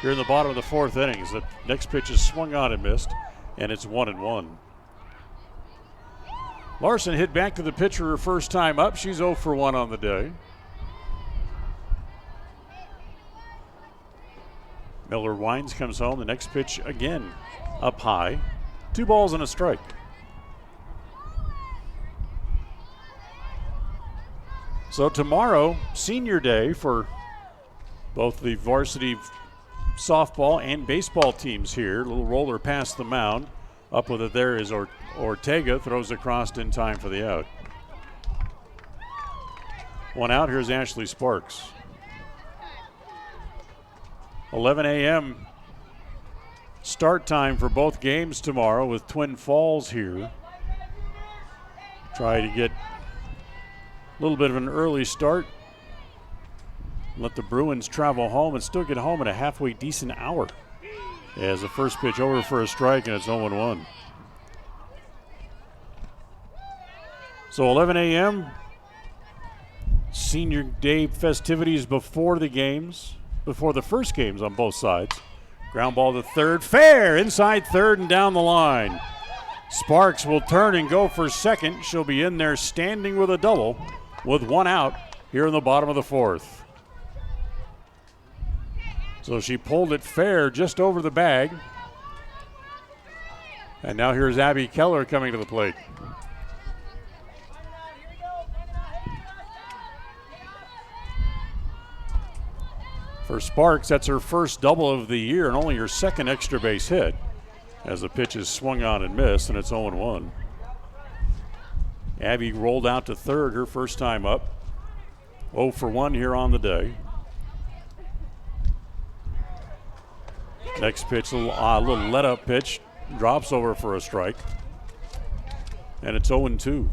here in the bottom of the fourth inning. As the next pitch is swung on and missed, and it's 1-1. Larson hit back to the pitcher her first time up. She's 0 for 1 on the day. Miller Wines comes home. The next pitch again up high. 2 balls and a strike. So tomorrow, senior day for both the varsity softball and baseball teams here. A little roller past the mound. Up with it there is Ortega, throws across in time for the out. 1 out, here's Ashley Sparks. 11 a.m. start time for both games tomorrow with Twin Falls here. Try to get a little bit of an early start. Let the Bruins travel home and still get home in a halfway decent hour. As the first pitch over for a strike, and it's 0-1. So 11 a.m. senior day festivities before the games. Before the first games on both sides. Ground ball to third, fair, inside third and down the line. Sparks will turn and go for second. She'll be in there standing with a double with 1 out here in the bottom of the fourth. So she pulled it fair just over the bag. And now here's Abby Keller coming to the plate. For Sparks, that's her first double of the year and only her second extra base hit as the pitch is swung on and missed, and it's 0-1. Abby rolled out to third her first time up. 0 for 1 here on the day. Next pitch, a little let-up pitch, drops over for a strike, and it's 0-2.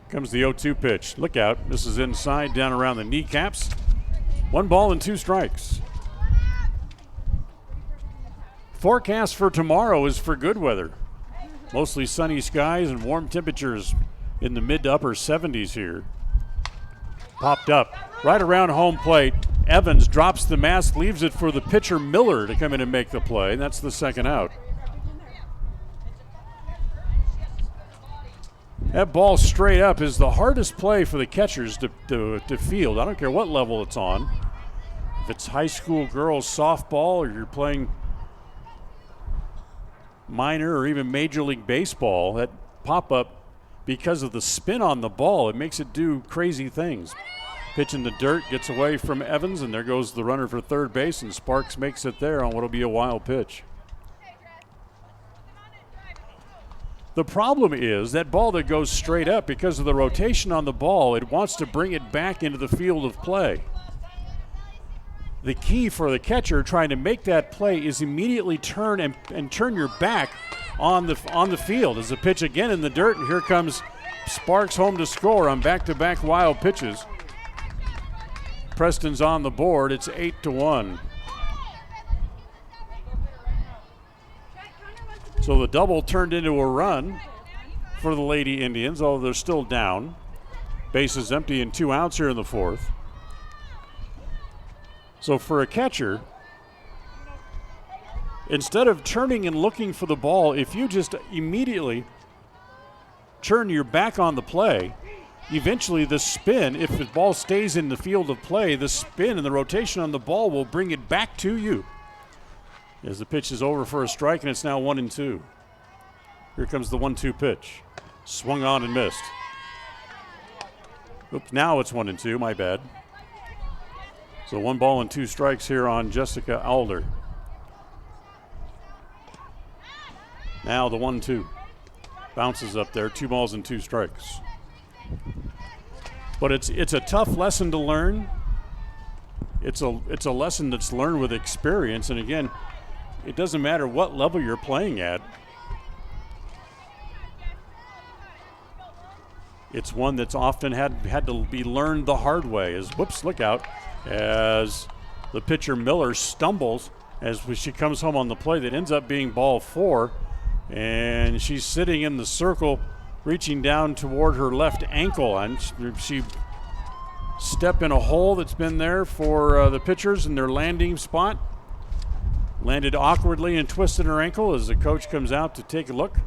Comes the 0-2 pitch. Look out. This is inside, down around the kneecaps. 1 ball and 2 strikes. Forecast for tomorrow is for good weather. Mostly sunny skies and warm temperatures in the mid to upper 70s here. Popped up right around home plate. Evans drops the mask, leaves it for the pitcher Miller to come in and make the play, and that's the second out. That ball straight up is the hardest play for the catchers to field. I don't care what level it's on. If it's high school girls softball or you're playing minor or even Major League Baseball, that pop-up, because of the spin on the ball, it makes it do crazy things. Pitch in the dirt, gets away from Evans, and there goes the runner for third base, and Sparks makes it there on what will be a wild pitch. The problem is that ball that goes straight up, because of the rotation on the ball, it wants to bring it back into the field of play. The key for the catcher trying to make that play is immediately turn and turn your back on the field. As the pitch again in the dirt, and here comes Sparks home to score on back-to-back wild pitches. Preston's on the board. It's 8-1. So the double turned into a run for the Lady Indians, although they're still down. Bases empty and 2 outs here in the fourth. So for a catcher, instead of turning and looking for the ball, if you just immediately turn your back on the play, eventually the spin, if the ball stays in the field of play, the spin and the rotation on the ball will bring it back to you. As the pitch is over for a strike, and it's now 1-2. Here comes the 1-2 pitch. Swung on and missed. Oops, now it's 1-2, my bad. So 1 ball and 2 strikes here on Jessica Alder. Now the 1-2. Bounces up there, 2 balls and 2 strikes. But it's a tough lesson to learn. It's a lesson that's learned with experience, and again, it doesn't matter what level you're playing at. it's one that's often had to be learned the hard way. Look out, as the pitcher Miller stumbles as she comes home on the play. That ends up being ball 4, and she's sitting in the circle, reaching down toward her left ankle, and she stepped in a hole that's been there for the pitchers in their landing spot. Landed awkwardly and twisted her ankle as the coach comes out to take a look,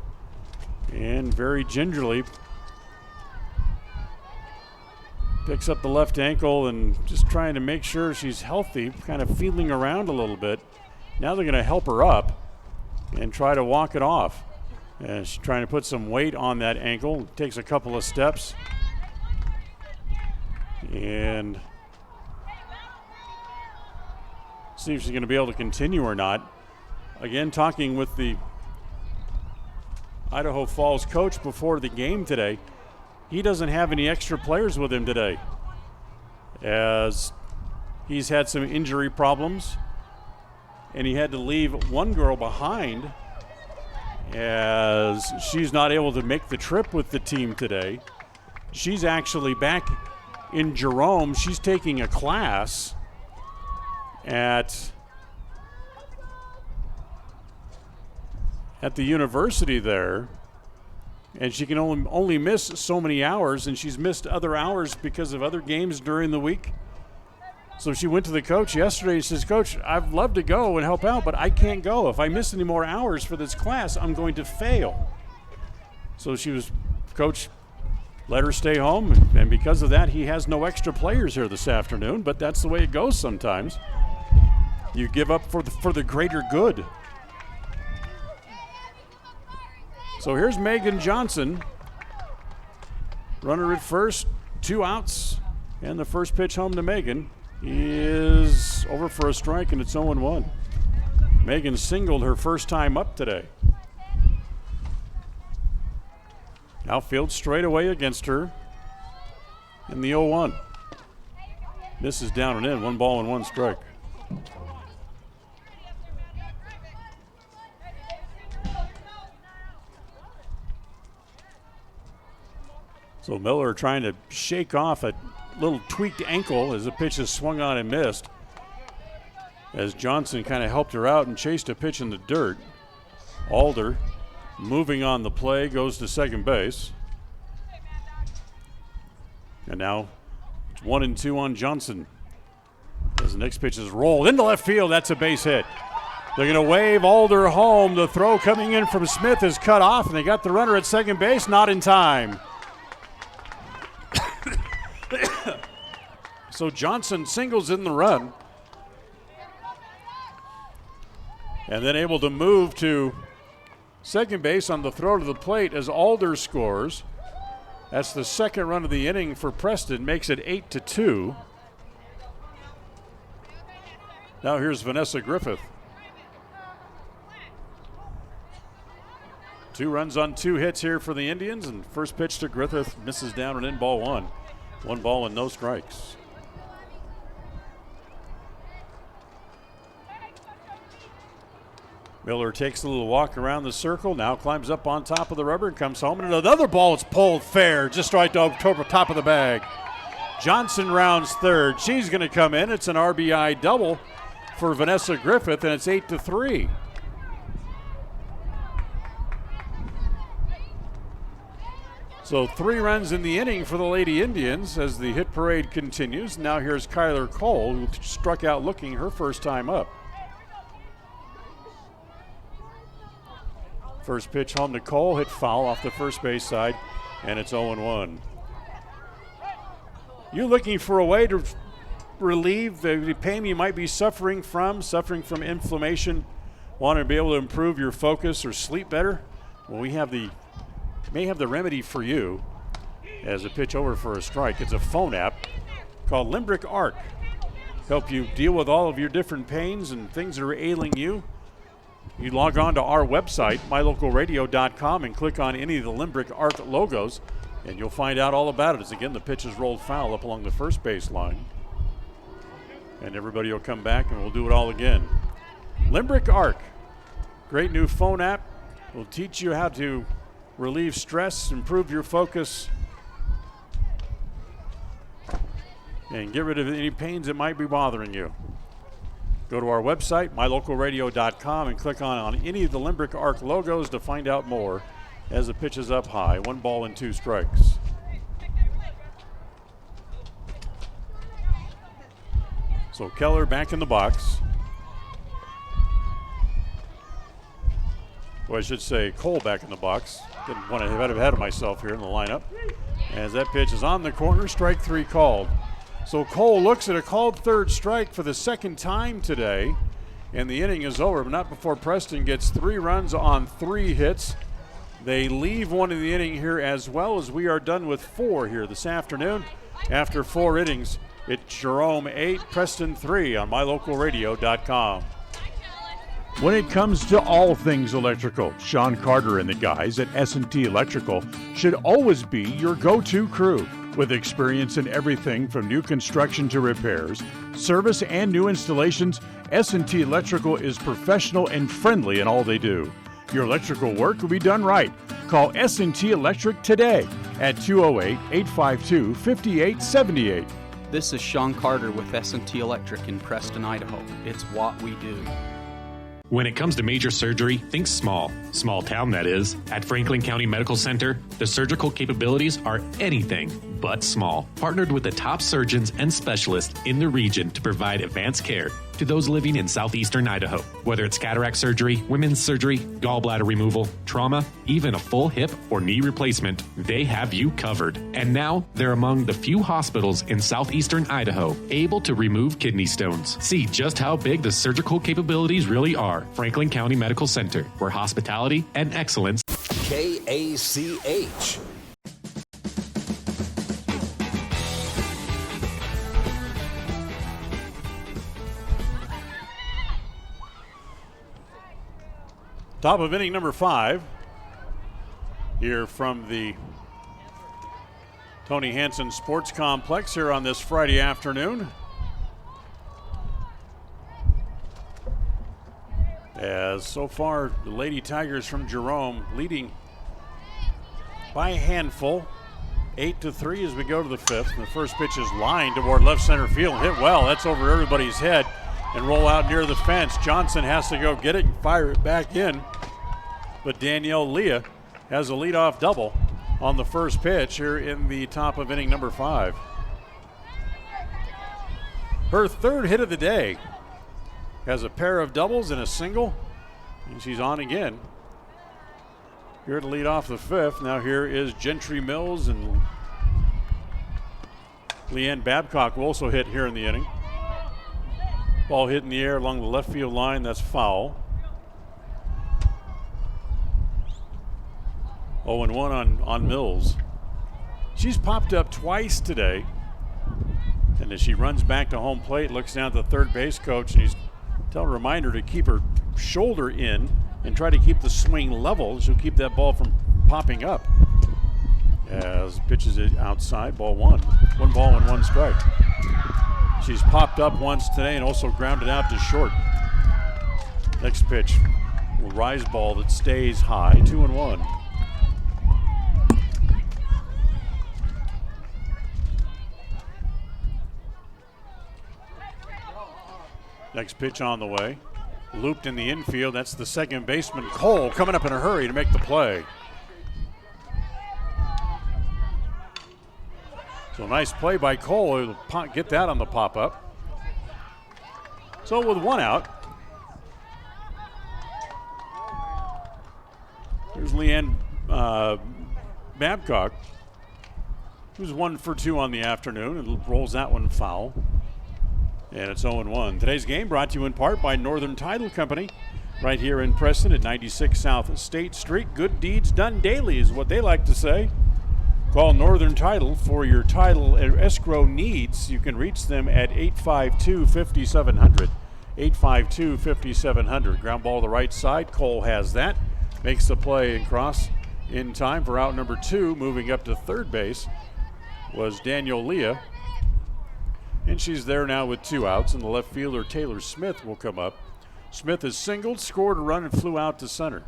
and very gingerly picks up the left ankle and just trying to make sure she's healthy, kind of feeling around a little bit. Now they're going to help her up and try to walk it off. And she's trying to put some weight on that ankle. Takes a couple of steps. And see if she's going to be able to continue or not. Again, talking with the Idaho Falls coach before the game today, he doesn't have any extra players with him today, as he's had some injury problems, and he had to leave one girl behind as she's not able to make the trip with the team today. She's actually back in Jerome. She's taking a class at the university there, and she can only miss so many hours, and she's missed other hours because of other games during the week. So she went to the coach yesterday and says, "Coach, I'd love to go and help out, but I can't go. If I miss any more hours for this class, I'm going to fail." So coach let her stay home, and because of that, he has no extra players here this afternoon, but that's the way it goes sometimes. You give up for the greater good. So here's Megan Johnson. Runner at first, 2 outs, and the first pitch home to Megan is over for a strike, and it's 0-1. Megan singled her first time up today. Outfield straight away against her in the 0-1. This is down and in, 1 ball and 1 strike. So Miller trying to shake off a little tweaked ankle as the pitch is swung on and missed, as Johnson kind of helped her out and chased a pitch in the dirt. Alder moving on the play, goes to second base. And now it's 1-2 on Johnson as the next pitch is rolled into left field. That's a base hit. They're going to wave Alder home. The throw coming in from Smith is cut off, and they got the runner at second base, not in time. So Johnson singles in the run, and then able to move to second base on the throw to the plate as Alder scores. That's the second run of the inning for Preston, makes it 8-2. Now here's Vanessa Griffith. 2 runs on 2 hits here for the Indians, and first pitch to Griffith misses down and in, ball 1. 1 ball and no strikes. Miller takes a little walk around the circle, now climbs up on top of the rubber and comes home, and another ball is pulled fair, just right to top of the bag. Johnson rounds third. She's going to come in. It's an RBI double for Vanessa Griffith, and it's 8-3. So 3 runs in the inning for the Lady Indians as the hit parade continues. Now here's Kyler Cole, who struck out looking her first time up. First pitch home to Cole, hit foul off the first base side, and it's 0-1. You looking for a way to relieve the pain you might be suffering from inflammation, want to be able to improve your focus or sleep better? Well, we may have the remedy for you as a pitch over for a strike. It's a phone app called Limbrick Arc. Help you deal with all of your different pains and things that are ailing you. You log on to our website, mylocalradio.com, and click on any of the Limbrick Arc logos, and you'll find out all about it. As again, the pitch is rolled foul up along the first base line. And everybody will come back and we'll do it all again. Limbrick Arc, great new phone app. Will teach you how to relieve stress, improve your focus, and get rid of any pains that might be bothering you. Go to our website, mylocalradio.com, and click on any of the Limerick Arc logos to find out more as the pitch is up high. 1 ball and 2 strikes. So Keller back in the box. Well, I should say Cole back in the box. Didn't want to get ahead of myself here in the lineup. As that pitch is on the corner, strike 3 called. So Cole looks at a called third strike for the second time today. And the inning is over, but not before Preston gets 3 runs on 3 hits. They leave one in the inning here as well, as we are done with 4 here this afternoon. After 4 innings, it's Jerome 8, Preston 3 on mylocalradio.com. When it comes to all things electrical, Sean Carter and the guys at S&T Electrical should always be your go-to crew. With experience in everything from new construction to repairs, service, and new installations, S&T Electrical is professional and friendly in all they do. Your electrical work will be done right. Call S&T Electric today at 208-852-5878. This is Sean Carter with S&T Electric in Preston, Idaho. It's what we do. When it comes to major surgery, think small. Small town, that is. At Franklin County Medical Center, the surgical capabilities are anything but small. Partnered with the top surgeons and specialists in the region to provide advanced care to those living in southeastern Idaho. Whether it's cataract surgery, women's surgery, gallbladder removal, trauma, even a full hip or knee replacement, they have you covered. And now, they're among the few hospitals in southeastern Idaho able to remove kidney stones. See just how big the surgical capabilities really are. Franklin County Medical Center, where hospitality and excellence. KACH. Top of inning number 5 here from the Tony Hansen Sports Complex here on this Friday afternoon. As so far, the Lady Tigers from Jerome leading by a handful, 8-3 as we go to the 5th. And the first pitch is lined toward left center field, hit well. That's over everybody's head and roll out near the fence. Johnson has to go get it and fire it back in. But Danielle Leah has a leadoff double on the first pitch here in the top of inning number 5. Her 3rd hit of the day. Has a pair of doubles and a single, and she's on again. Here to lead off the 5th. Now here is Gentry Mills, and Leanne Babcock will also hit here in the inning. Ball hit in the air along the left field line. That's foul. 0-1 on Mills. She's popped up twice today. And as she runs back to home plate, looks down at the third base coach, and he's telling a reminder to keep her shoulder in and try to keep the swing level. She'll keep that ball from popping up. As pitches it outside, ball 1. 1 ball and 1 strike. She's popped up once today and also grounded out to short. Next pitch, a rise ball that stays high, 2-1. Next pitch on the way. Looped in the infield. That's the second baseman, Cole, coming up in a hurry to make the play. So nice play by Cole. He'll get that on the pop-up. So with 1 out, here's Leanne Babcock, who's 1 for 2 on the afternoon, and rolls that one foul. And it's 0-1. Today's game brought to you in part by Northern Title Company, right here in Preston at 96 South State Street. Good deeds done daily is what they like to say. Call Northern Title for your title escrow needs. You can reach them at 852-5700. 852-5700. Ground ball to the right side. Cole has that. Makes the play and cross in time for out number 2. Moving up to third base was Danielle Leah. And she's there now with 2 outs, and the left fielder Taylor Smith will come up. Smith has singled, scored a run, and flew out to center.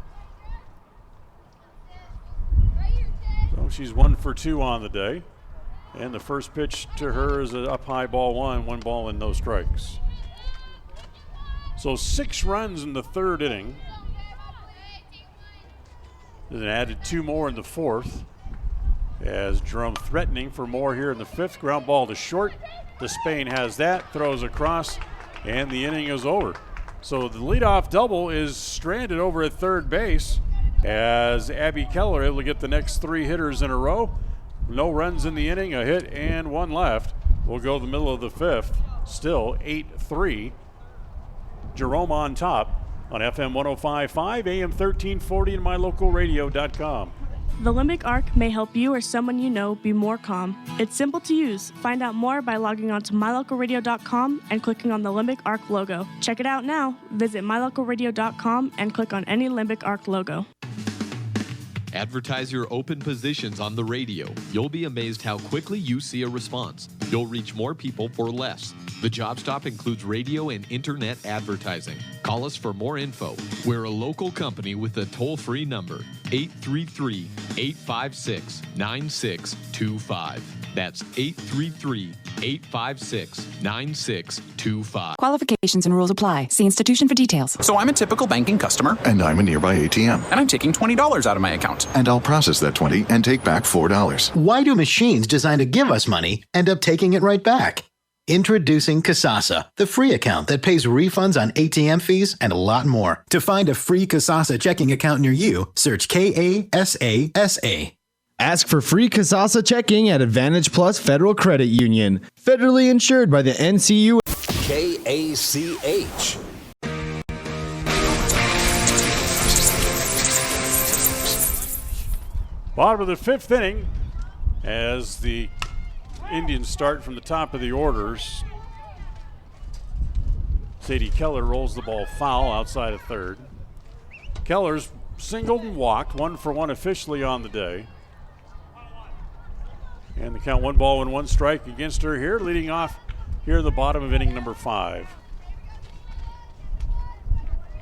So she's 1 for 2 on the day. And the first pitch to her is an up high ball one ball and no strikes. So 6 runs in the third inning. Then added 2 more in the fourth. As Jerome threatening for more here in the fifth. Ground ball to short. Despain has that, throws across, and the inning is over. So the leadoff double is stranded over at third base as Abby Keller able to get the next 3 hitters in a row. No runs in the inning, a hit and 1 left. We'll go the middle of the fifth. Still 8-3. Jerome on top on FM 105.5, AM 1340, and mylocalradio.com. The limbic arc may help you or someone you know be more calm. It's simple to use. Find out more by logging on to mylocalradio.com and clicking on the limbic arc logo. Check it out now. Visit mylocalradio.com and click on any limbic arc logo. Advertise your open positions on the radio. You'll be amazed how quickly you see a response. You'll reach more people for less. The Job Stop includes radio and internet advertising. Call us for more info. We're a local company with a toll-free number, 833-856-9625. That's 833-856-9625. Qualifications and rules apply. See institution for details. So I'm a typical banking customer. And I'm a nearby ATM. And I'm taking $20 out of my account. And I'll process that 20 and take back $4. Why do machines designed to give us money end up taking it right back? Introducing Kasasa, the free account that pays refunds on ATM fees and a lot more. To find a free Kasasa checking account near you, search Kasasa. Ask for free Kasasa checking at Advantage Plus Federal Credit Union. Federally insured by the NCU. KACH. Bottom of the fifth inning as the Indians start from the top of the orders. Sadie Keller rolls the ball foul outside of third. Keller's singled and walked, 1 for 1 officially on the day. And the count 1 ball and 1 strike against her here, leading off here at the bottom of inning number 5.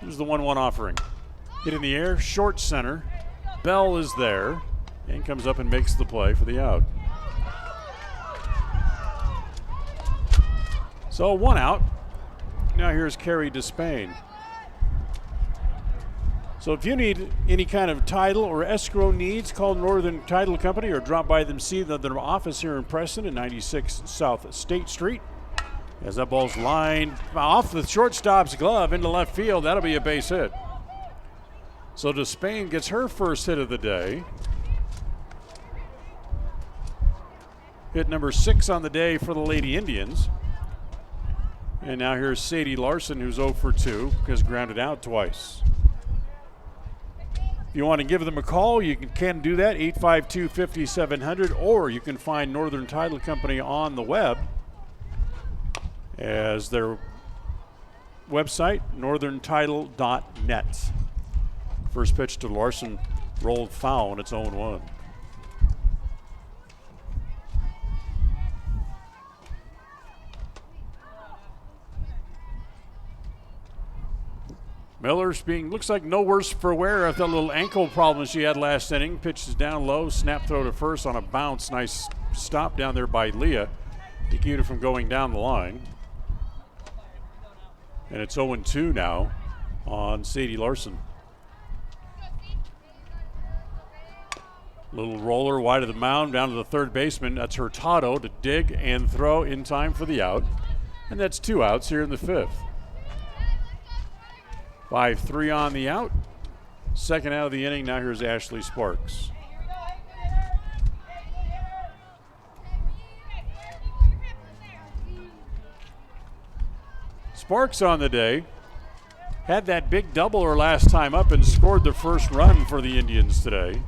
Here's the 1-1 offering. Hit in the air, short center. Bell is there and comes up and makes the play for the out. So 1 out. Now here's Carrie Despain. So if you need any kind of title or escrow needs, call Northern Title Company or drop by them, see their office here in Preston at 96 South State Street. As that ball's lined off the shortstop's glove into left field, that'll be a base hit. So Despain gets her first hit of the day. Hit number 6 on the day for the Lady Indians. And now here's Sadie Larson, who's 0 for 2, because grounded out twice. If you want to give them a call, you can do that, 852-5700, or you can find Northern Title Company on the web as their website, northerntitle.net. First pitch to Larson, rolled foul, and it's 0-1. Miller's looks like no worse for wear of that little ankle problem she had last inning. Pitches down low, snap throw to first on a bounce. Nice stop down there by Leah to keep it from going down the line. And it's 0-2 now on Sadie Larson. Little roller wide of the mound down to the third baseman. That's Hurtado to dig and throw in time for the out. And that's 2 outs here in the fifth. 5-3 on the out. Second out of the inning. Now here's Ashley Sparks. Sparks on the day had that big doubler last time up and scored the first run for the Indians today.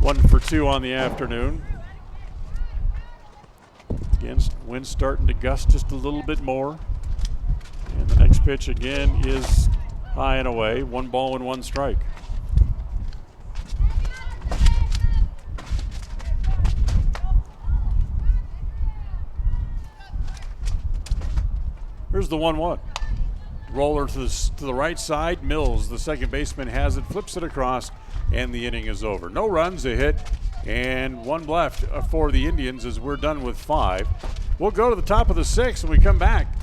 1 for 2 on the afternoon. Again, wind starting to gust just a little bit more. And the next pitch again is high and away. 1 ball and 1 strike. Here's the 1-1. Roller to the right side. Mills, the second baseman, has it, flips it across, and the inning is over. No runs, a hit, and one left for the Indians as we're done with 5. We'll go to the top of the 6th when we come back.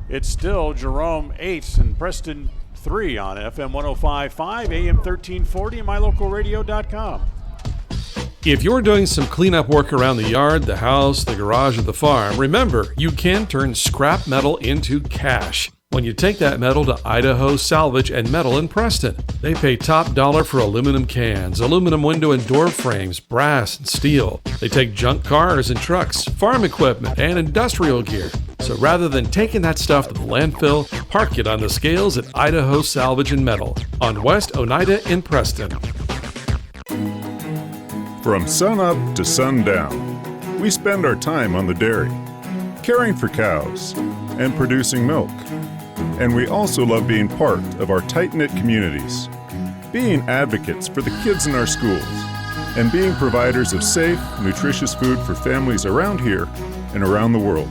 It's still Jerome 8 and Preston 3 on FM 105.5, AM 1340, and mylocalradio.com. If you're doing some cleanup work around the yard, the house, the garage, or the farm, remember, you can turn scrap metal into cash when you take that metal to Idaho Salvage and Metal in Preston. They pay top dollar for aluminum cans, aluminum window and door frames, brass and steel. They take junk cars and trucks, farm equipment, and industrial gear. So rather than taking that stuff to the landfill, park it on the scales at Idaho Salvage and Metal on West Oneida in Preston. From sunup to sundown, we spend our time on the dairy, caring for cows and producing milk. And we also love being part of our tight-knit communities, being advocates for the kids in our schools, and being providers of safe, nutritious food for families around here and around the world.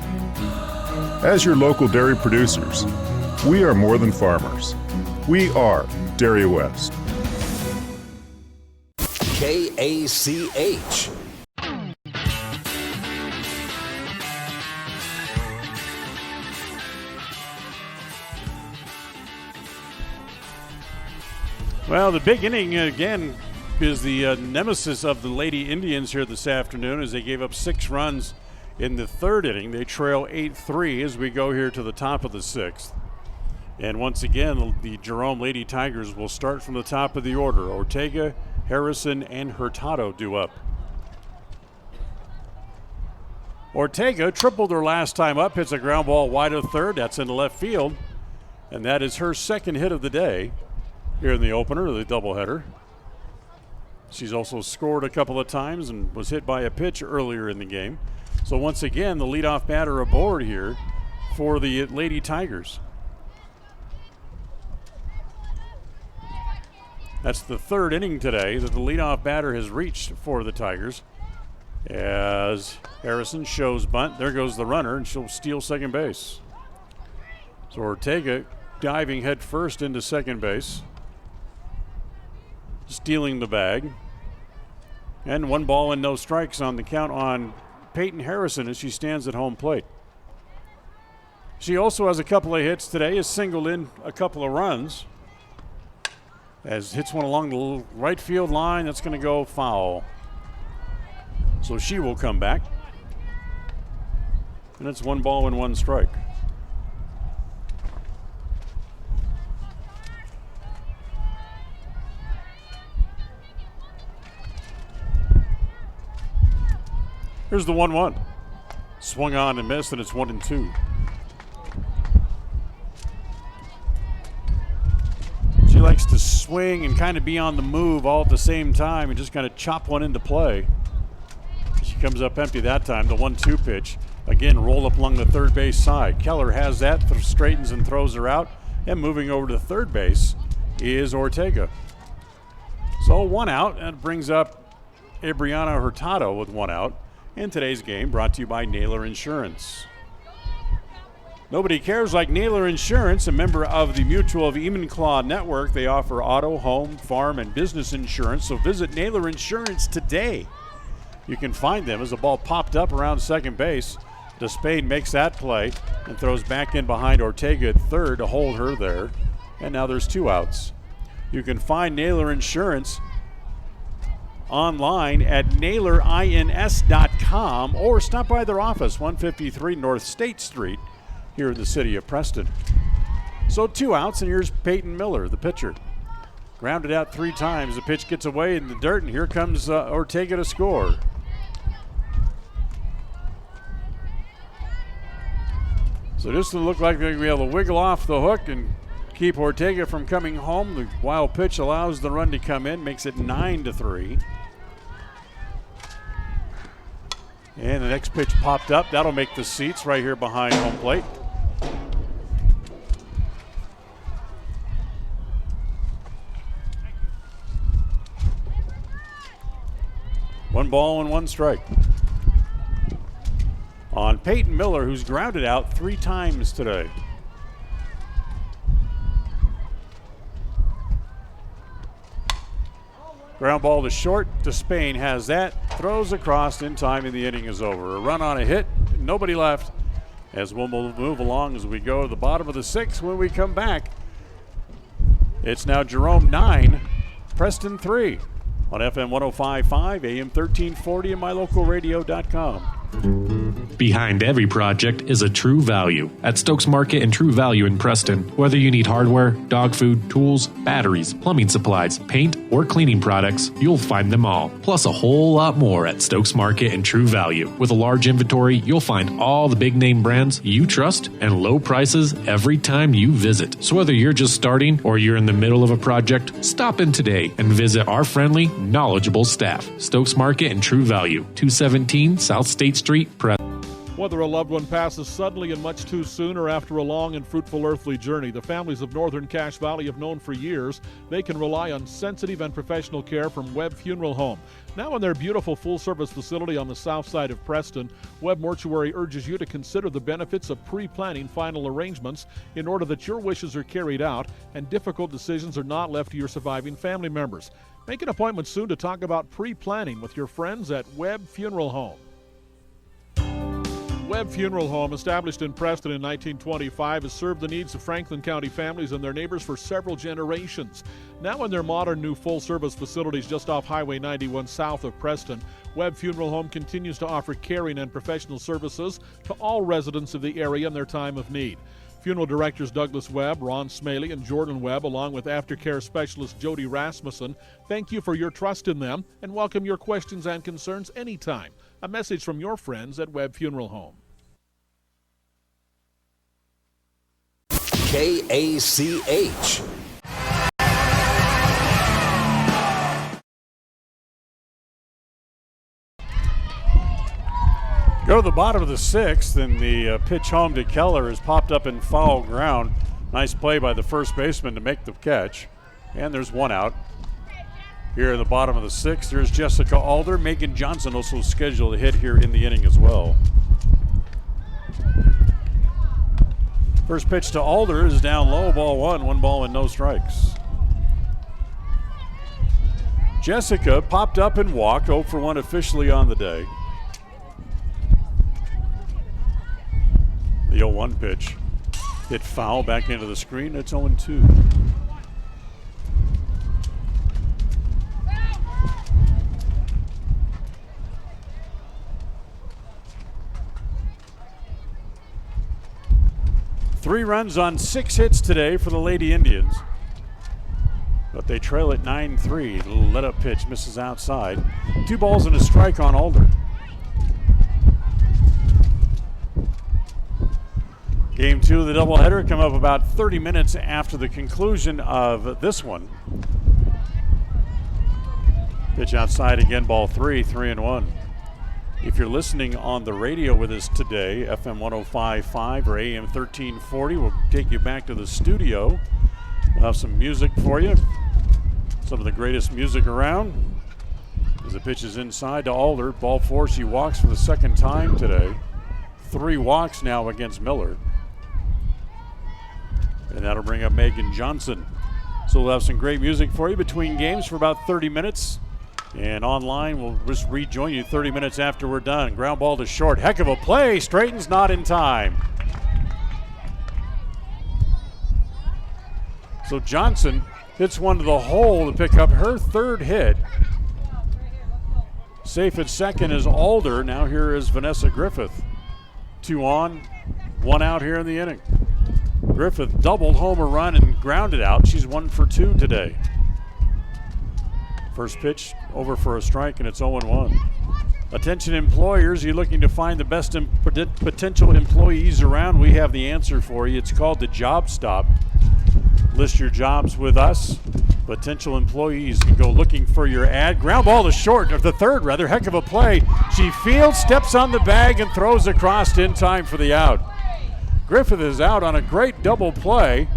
As your local dairy producers, we are more than farmers. We are Dairy West. KACH. Well, the big inning, again, is the nemesis of the Lady Indians here this afternoon as they gave up 6 runs in the 3rd inning. They trail 8-3 as we go here to the top of the 6th. And once again, the Jerome Lady Tigers will start from the top of the order. Ortega, Harrison, and Hurtado due up. Ortega tripled her last time up, hits a ground ball wide of third. That's in the left field. And that is her 2nd hit of the day here in the opener, the doubleheader. She's also scored a couple of times and was hit by a pitch earlier in the game. So once again, the leadoff batter aboard here for the Lady Tigers. That's the 3rd inning today that the leadoff batter has reached for the Tigers. As Harrison shows bunt, there goes the runner, and she'll steal second base. So Ortega diving head first into second base, stealing the bag. And 1 ball and no strikes on the count on Peyton Harrison as she stands at home plate. She also has a couple of hits today, has singled in a couple of runs. As hits one along the right field line, that's going to go foul. So she will come back. And it's 1 ball and 1 strike. Here's the 1-1. Swung on and missed, and it's 1-2. She likes to swing and kind of be on the move all at the same time and just kind of chop one into play. She comes up empty that time. The 1-2 pitch. Again, roll up along the third base side. Keller has that, straightens and throws her out. And moving over to third base is Ortega. So 1 out. That brings up Adriana Hurtado with 1 out. And today's game brought to you by Naylor Insurance. Nobody cares like Naylor Insurance, a member of the Mutual of Enumclaw Network. They offer auto, home, farm, and business insurance, so visit Naylor Insurance today. You can find them as the ball popped up around second base. Despade makes that play and throws back in behind Ortega at third to hold her there. And now there's 2 outs. You can find Naylor Insurance online at naylorins.com or stop by their office, 153 North State Street, here in the city of Preston. So 2 outs, and here's Peyton Miller, the pitcher. Grounded out 3 times. The pitch gets away in the dirt, and here comes Ortega to score. So this will look like they're going to be able to wiggle off the hook and keep Ortega from coming home. The wild pitch allows the run to come in, makes it 9-3. And the next pitch popped up. That'll make the seats right here behind home plate. One ball and 1 strike. On Peyton Miller, who's grounded out 3 times today. Ground ball to short. Despain has that. Throws across in time and the inning is over. A run on a hit. Nobody left. As we'll move along as we go to the bottom of the 6th. When we come back, it's now Jerome 9, Preston 3 on FM 105.5, AM 1340, and mylocalradio.com. Behind every project is a True Value. At Stokes Market and True Value in Preston, whether you need hardware, dog food, tools, batteries, plumbing supplies, paint, or cleaning products, you'll find them all. Plus a whole lot more at Stokes Market and True Value. With a large inventory, you'll find all the big name brands you trust and low prices every time you visit. So whether you're just starting or you're in the middle of a project, stop in today and visit our friendly, knowledgeable staff. Stokes Market and True Value, 217 South State Street, Preston. Whether a loved one passes suddenly and much too soon or after a long and fruitful earthly journey, the families of Northern Cache Valley have known for years they can rely on sensitive and professional care from Webb Funeral Home. Now in their beautiful full-service facility on the south side of Preston, Webb Mortuary urges you to consider the benefits of pre-planning final arrangements in order that your wishes are carried out and difficult decisions are not left to your surviving family members. Make an appointment soon to talk about pre-planning with your friends at Webb Funeral Home. Webb Funeral Home, established in Preston in 1925, has served the needs of Franklin County families and their neighbors for several generations. Now in their modern new full-service facilities just off Highway 91 south of Preston, Webb Funeral Home continues to offer caring and professional services to all residents of the area in their time of need. Funeral directors Douglas Webb, Ron Smaley, and Jordan Webb, along with aftercare specialist Jody Rasmussen, thank you for your trust in them and welcome your questions and concerns anytime. A message from your friends at Webb Funeral Home. KACH. Go to the bottom of the 6th, and the pitch home to Keller is popped up in foul ground. Nice play by the first baseman to make the catch. And there's one out. Here in the bottom of the 6th, there's Jessica Alder. Megan Johnson also scheduled to hit here in the inning as well. First pitch to Alder is down low, ball 1 ball and no strikes. Jessica popped up and walked, 0 for 1 officially on the day. The 0-1 pitch hit foul back into the screen. It's 0-2. Three runs on 6 hits today for the Lady Indians. But they trail at 9-3. Little let-up pitch misses outside. 2 balls and a strike on Alder. Game 2 of the doubleheader come up about 30 minutes after the conclusion of this one. Pitch outside again, ball 3-1. If you're listening on the radio with us today, FM 105.5 or AM 1340, we'll take you back to the studio. We'll have some music for you. Some of the greatest music around. As the pitch is inside to Alder, ball 4, she walks for the second time today. 3 walks now against Miller. And that'll bring up Megan Johnson. So we'll have some great music for you between games for about 30 minutes. And online, we'll just rejoin you 30 minutes after we're done. Ground ball to short. Heck of a play. Straightens not in time. So Johnson hits one to the hole to pick up her 3rd hit. Safe at second is Alder. Now here is Vanessa Griffith. 2 on, 1 out here in the inning. Griffith doubled home a run and grounded out. She's 1 for 2 today. First pitch over for a strike, and it's 0-1. Attention employers, you're looking to find the best potential employees around. We have the answer for you. It's called the Job Stop. List your jobs with us. Potential employees can go looking for your ad. Ground ball to short, or the 3rd rather. Heck of a play. She fields, steps on the bag, and throws across in time for the out. Griffith is out on a great double play,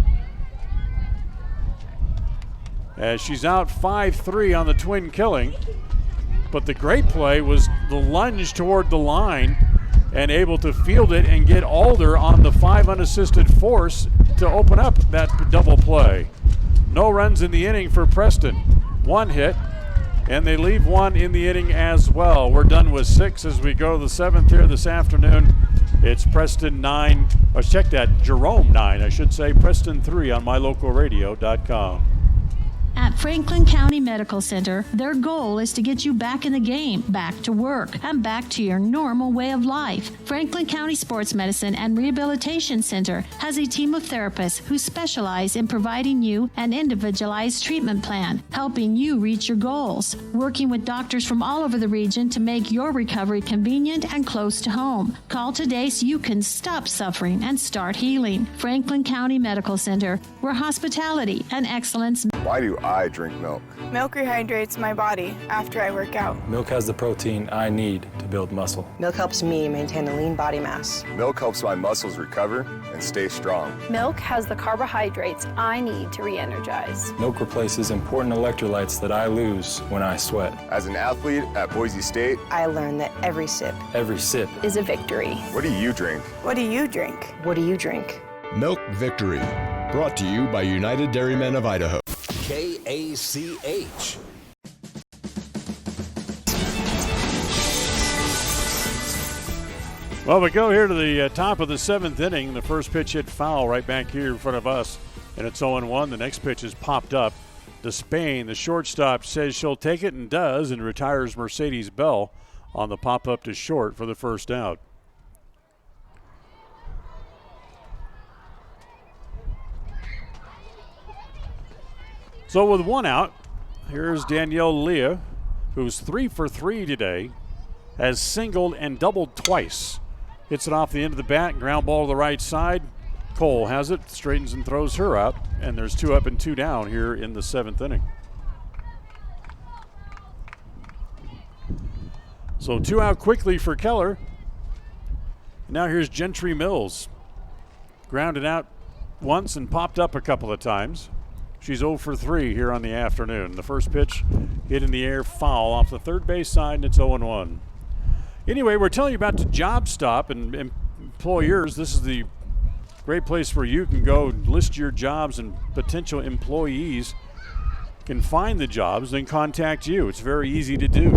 as she's out 5-3 on the twin killing. But the great play was the lunge toward the line and able to field it and get Alder on the 5 unassisted force to open up that double play. No runs in the inning for Preston. 1 hit, and they leave one in the inning as well. We're done with 6 as we go to the 7th here this afternoon. It's Preston 9, or check that, Jerome 9, I should say, Preston 3 on mylocalradio.com. At Franklin County Medical Center, their goal is to get you back in the game, back to work, and back to your normal way of life. Franklin County Sports Medicine and Rehabilitation Center has a team of therapists who specialize in providing you an individualized treatment plan, helping you reach your goals, working with doctors from all over the region to make your recovery convenient and close to home. Call today so you can stop suffering and start healing. Franklin County Medical Center, where hospitality and excellence. Why do I drink milk? Milk rehydrates my body after I work out. Milk has the protein I need to build muscle. Milk helps me maintain a lean body mass. Milk helps my muscles recover and stay strong. Milk has the carbohydrates I need to re-energize. Milk replaces important electrolytes that I lose when I sweat. As an athlete at Boise State, I learned that every sip is a victory. What do you drink? What do you drink? What do you drink? Milk Victory. Brought to you by United Dairymen of Idaho. KACH. Well, we go here to the top of the 7th inning. The first pitch hit foul right back here in front of us, and it's 0-1. The next pitch is popped up. Despain, the shortstop, says she'll take it and does, and retires Mercedes Bell on the pop-up to short for the first out. So with one out, here's Danielle Leah, who's 3 for 3 today, has singled and doubled twice. Hits it off the end of the bat, ground ball to the right side. Cole has it, straightens and throws her out, and there's 2 up and 2 down here in the 7th inning. So 2 out quickly for Keller. Now here's Gentry Mills. Grounded out once and popped up a couple of times. She's 0 for 3 here on the afternoon. The first pitch hit in the air, foul off the third base side, and it's 0-1. Anyway, we're telling you about the Job Stop, and employers, this is the great place where you can go list your jobs, and potential employees can find the jobs and contact you. It's very easy to do.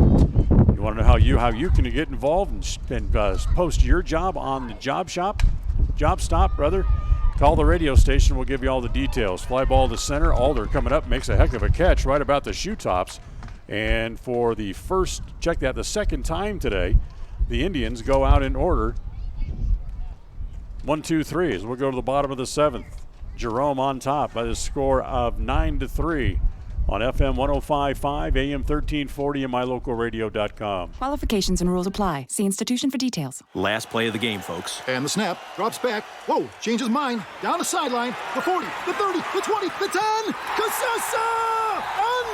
You want to know how you can get involved and post your job on the Job Stop, rather? Call the radio station. We'll give you all the details. Fly ball to center. Alder coming up, makes a heck of a catch right about the shoe tops. And for the second time today, the Indians go out in order. 1, 2, 3 as we'll go to the bottom of the 7th. Jerome on top by the score of 9-3 on FM 105.5, AM 1340, and mylocalradio.com. Qualifications and rules apply. See institution for details. Last play of the game, folks. And the snap, drops back. Whoa, changes mind. Down the sideline. The 40, the 30, the 20, the 10. Casasa!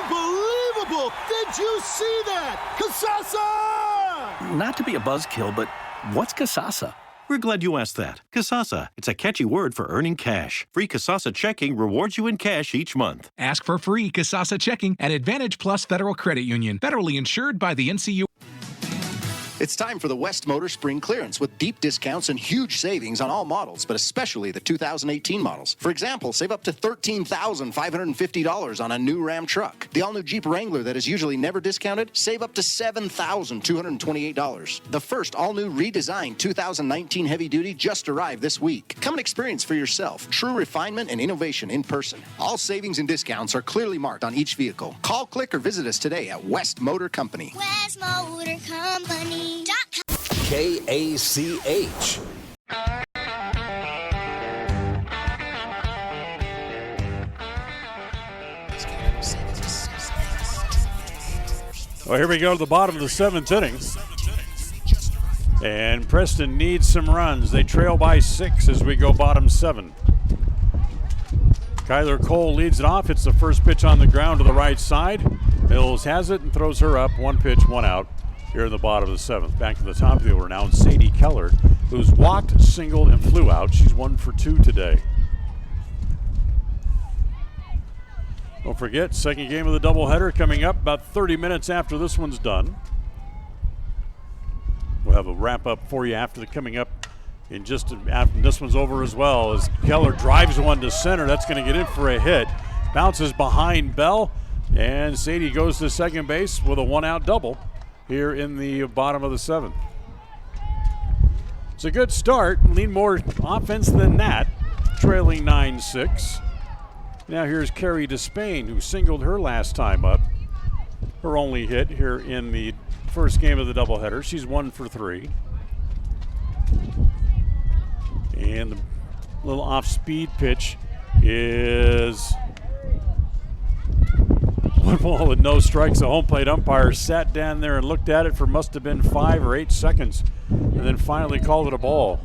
Unbelievable! Did you see that? Casasa! Not to be a buzzkill, but what's Casasa? We're glad you asked that. Casasa. It's a catchy word for earning cash. Free Casasa checking rewards you in cash each month. Ask for free Casasa checking at Advantage Plus Federal Credit Union. Federally insured by the NCU. It's time for the West Motor Spring Clearance with deep discounts and huge savings on all models, but especially the 2018 models. For example, save up to $13,550 on a new Ram truck. The all-new Jeep Wrangler that is usually never discounted, save up to $7,228. The first all-new redesigned 2019 heavy duty just arrived this week. Come and experience for yourself true refinement and innovation in person. All savings and discounts are clearly marked on each vehicle. Call, click, or visit us today at West Motor Company. West Motor Company. KACH. Well, here we go to the bottom of the 7th inning. And Preston needs some runs. They trail by 6 as we go bottom 7. Kyler Cole leads it off. It's the first pitch on the ground to the right side. Mills has it and throws her up. 1 pitch, 1 out. Here in the bottom of the 7th. Back to the top of the order now, and Sadie Keller, who's walked, singled, and flew out. She's 1 for 2 today. Don't forget, second game of the doubleheader coming up about 30 minutes after this one's done. We'll have a wrap-up for you coming up in just after this one's over as well, as Keller drives one to center. That's going to get in for a hit. Bounces behind Bell. And Sadie goes to second base with a one-out double here in the bottom of the 7th. It's a good start. Need more offense than that. Trailing 9-6. Now here's Carrie Despain, who singled her last time up. Her only hit here in the first game of the doubleheader. She's 1 for 3. And the little off-speed pitch is 1 ball with no strikes. The home plate umpire sat down there and looked at it for must have been 5 or 8 seconds and then finally called it a ball.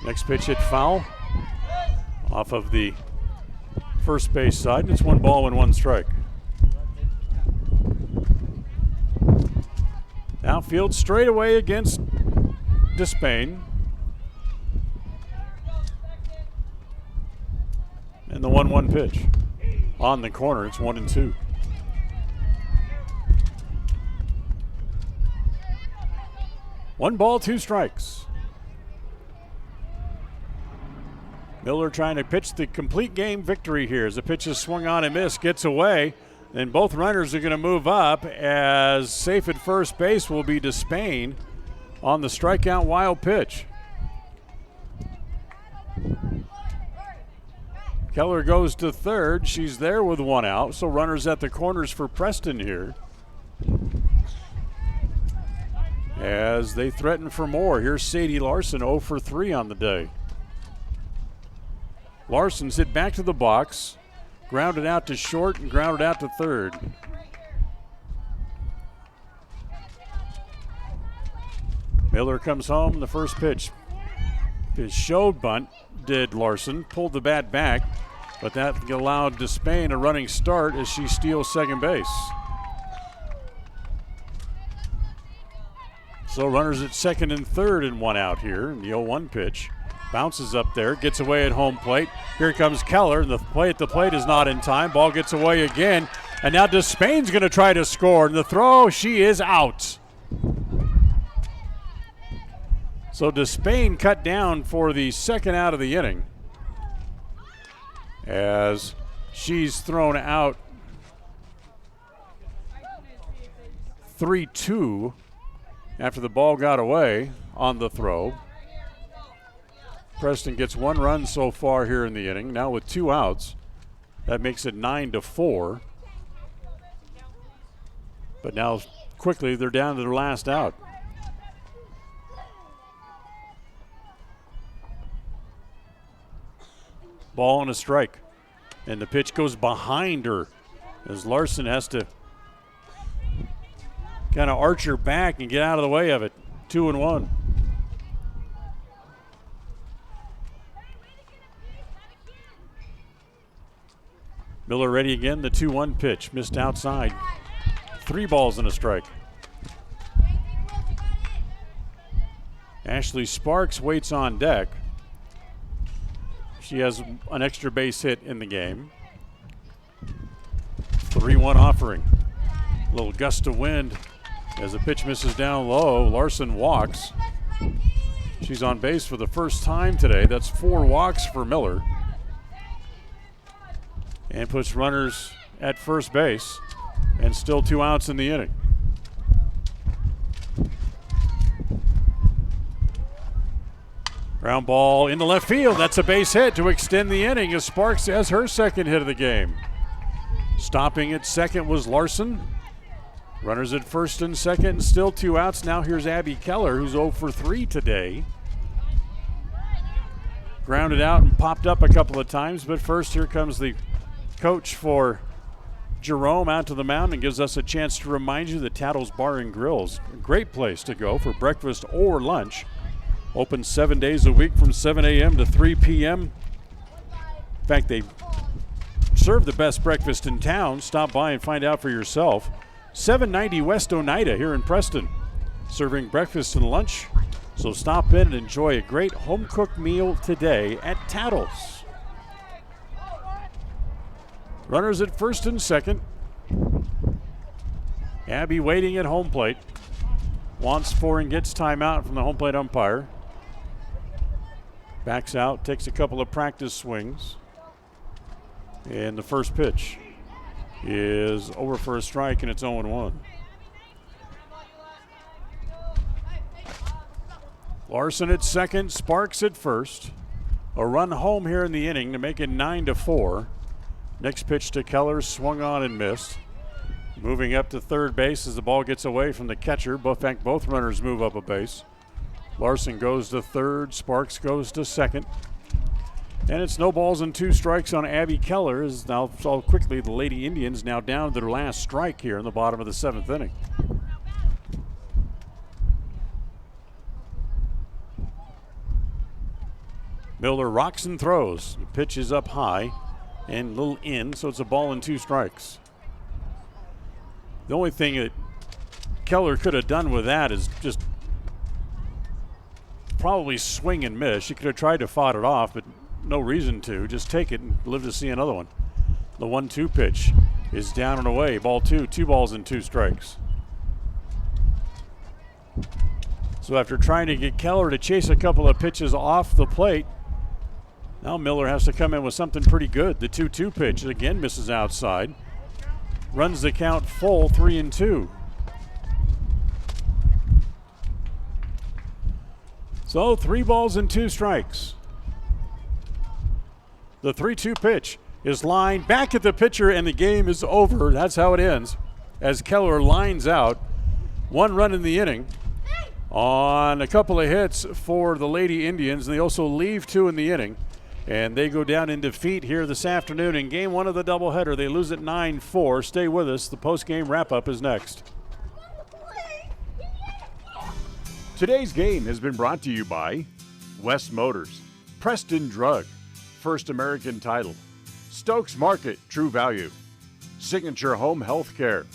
Next pitch hit foul off of the first base side, and it's 1 ball and 1 strike. Outfield straight away against Despain. And the 1-1 pitch on the corner. It's 1-2. One ball, 2 strikes. Miller trying to pitch the complete game victory here as the pitch is swung on and missed, gets away. Then both runners are going to move up as safe at first base will be Despain on the strikeout wild pitch. Keller goes to third. She's there with 1 out, so runners at the corners for Preston here as they threaten for more. Here's Sadie Larson, 0 for 3 on the day. Larson's hit back to the box, grounded out to short and grounded out to third. Miller comes home. The first pitch. His showed bunt did Larson, pulled the bat back, but that allowed Despain a running start as she steals second base. So runners at second and third and 1 out here in the 0-1 pitch. Bounces up there, gets away at home plate. Here comes Keller, and the play at the plate is not in time. Ball gets away again, and now Despain's going to try to score. And the throw, she is out. So Despain cut down for the second out of the inning as she's thrown out 3-2 after the ball got away on the throw. Preston gets 1 run so far here in the inning. Now with 2 outs, that makes it 9-4. But now quickly they're down to their last out. Ball and a strike. And the pitch goes behind her as Larson has to kind of arch her back and get out of the way of it. 2-1. Miller ready again, the 2-1 pitch. Missed outside. 3 balls and a strike. Ashley Sparks waits on deck. She has an extra base hit in the game. 3-1 offering. A little gust of wind as the pitch misses down low. Larson walks. She's on base for the first time today. That's 4 walks for Miller. And puts runners at first base, and still 2 outs in the inning. Ground ball into left field. That's a base hit to extend the inning as Sparks has her second hit of the game. Stopping at second was Larson. Runners at first and second, and still 2 outs. Now here's Abby Keller, who's 0 for 3 today. Grounded out and popped up a couple of times, but first here comes the coach for Jerome out to the mound and gives us a chance to remind you that Tattles Bar and Grill's a great place to go for breakfast or lunch. Open 7 days a week from 7 a.m. to 3 p.m. In fact, they serve the best breakfast in town. Stop by and find out for yourself. 790 West Oneida here in Preston, serving breakfast and lunch. So stop in and enjoy a great home-cooked meal today at Tattles. Runners at first and second. Abby waiting at home plate. Wants for and gets timeout from the home plate umpire. Backs out, takes a couple of practice swings. And the first pitch is over for a strike, and it's 0-1. Larson at second, Sparks at first. A run home here in the inning to make it 9-4. Next pitch to Keller, swung on and missed. Moving up to third base as the ball gets away from the catcher. In fact, both runners move up a base. Larson goes to third, Sparks goes to second. And it's no balls and 2 strikes on Abby Keller. As now so quickly the Lady Indians now down to their last strike here in the bottom of the 7th inning. Miller rocks and throws. The pitch is up high and a little in, so it's a ball and 2 strikes. The only thing that Keller could have done with that is just probably swing and miss. She could have tried to fight it off, but no reason to. Just take it and live to see another one. The 1-2 pitch is down and away. Ball 2, 2 balls and 2 strikes. So after trying to get Keller to chase a couple of pitches off the plate, now Miller has to come in with something pretty good. The 2-2 pitch again misses outside. Runs the count full, 3-2. So 3 balls and 2 strikes. The 3-2 pitch is lined back at the pitcher, and the game is over. That's how it ends, as Keller lines out. 1 run in the inning on a couple of hits for the Lady Indians. They also leave 2 in the inning, and they go down in defeat here this afternoon in game 1 of the doubleheader. They lose at 9-4. Stay with us. The post-game wrap-up is next. Today's game has been brought to you by West Motors, Preston Drug, First American Title, Stokes Market, True Value, Signature Home Health Care,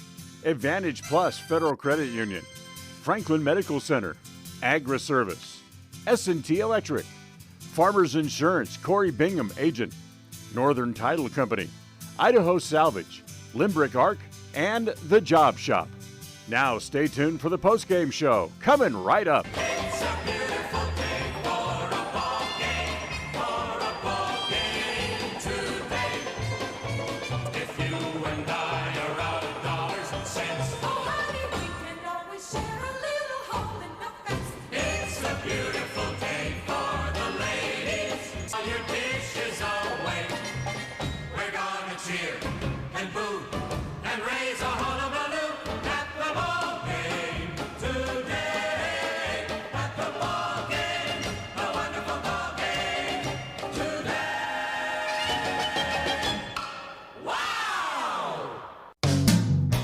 Advantage Plus Federal Credit Union, Franklin Medical Center, Agra Service, S&T Electric, Farmers Insurance, Corey Bingham, Agent, Northern Title Company, Idaho Salvage, Limbrick Arc, and The Job Shop. Now stay tuned for the postgame show, coming right up. It's a beautiful day for a ball game today. If you and I are out of dollars and cents, oh honey, we can always share a little hole in the fence. It's a beautiful day for the ladies. All your dishes away. We're gonna cheer and boo and raise a hullabaloo at the ball game today. At the ball game, a wonderful ball game today. Wow!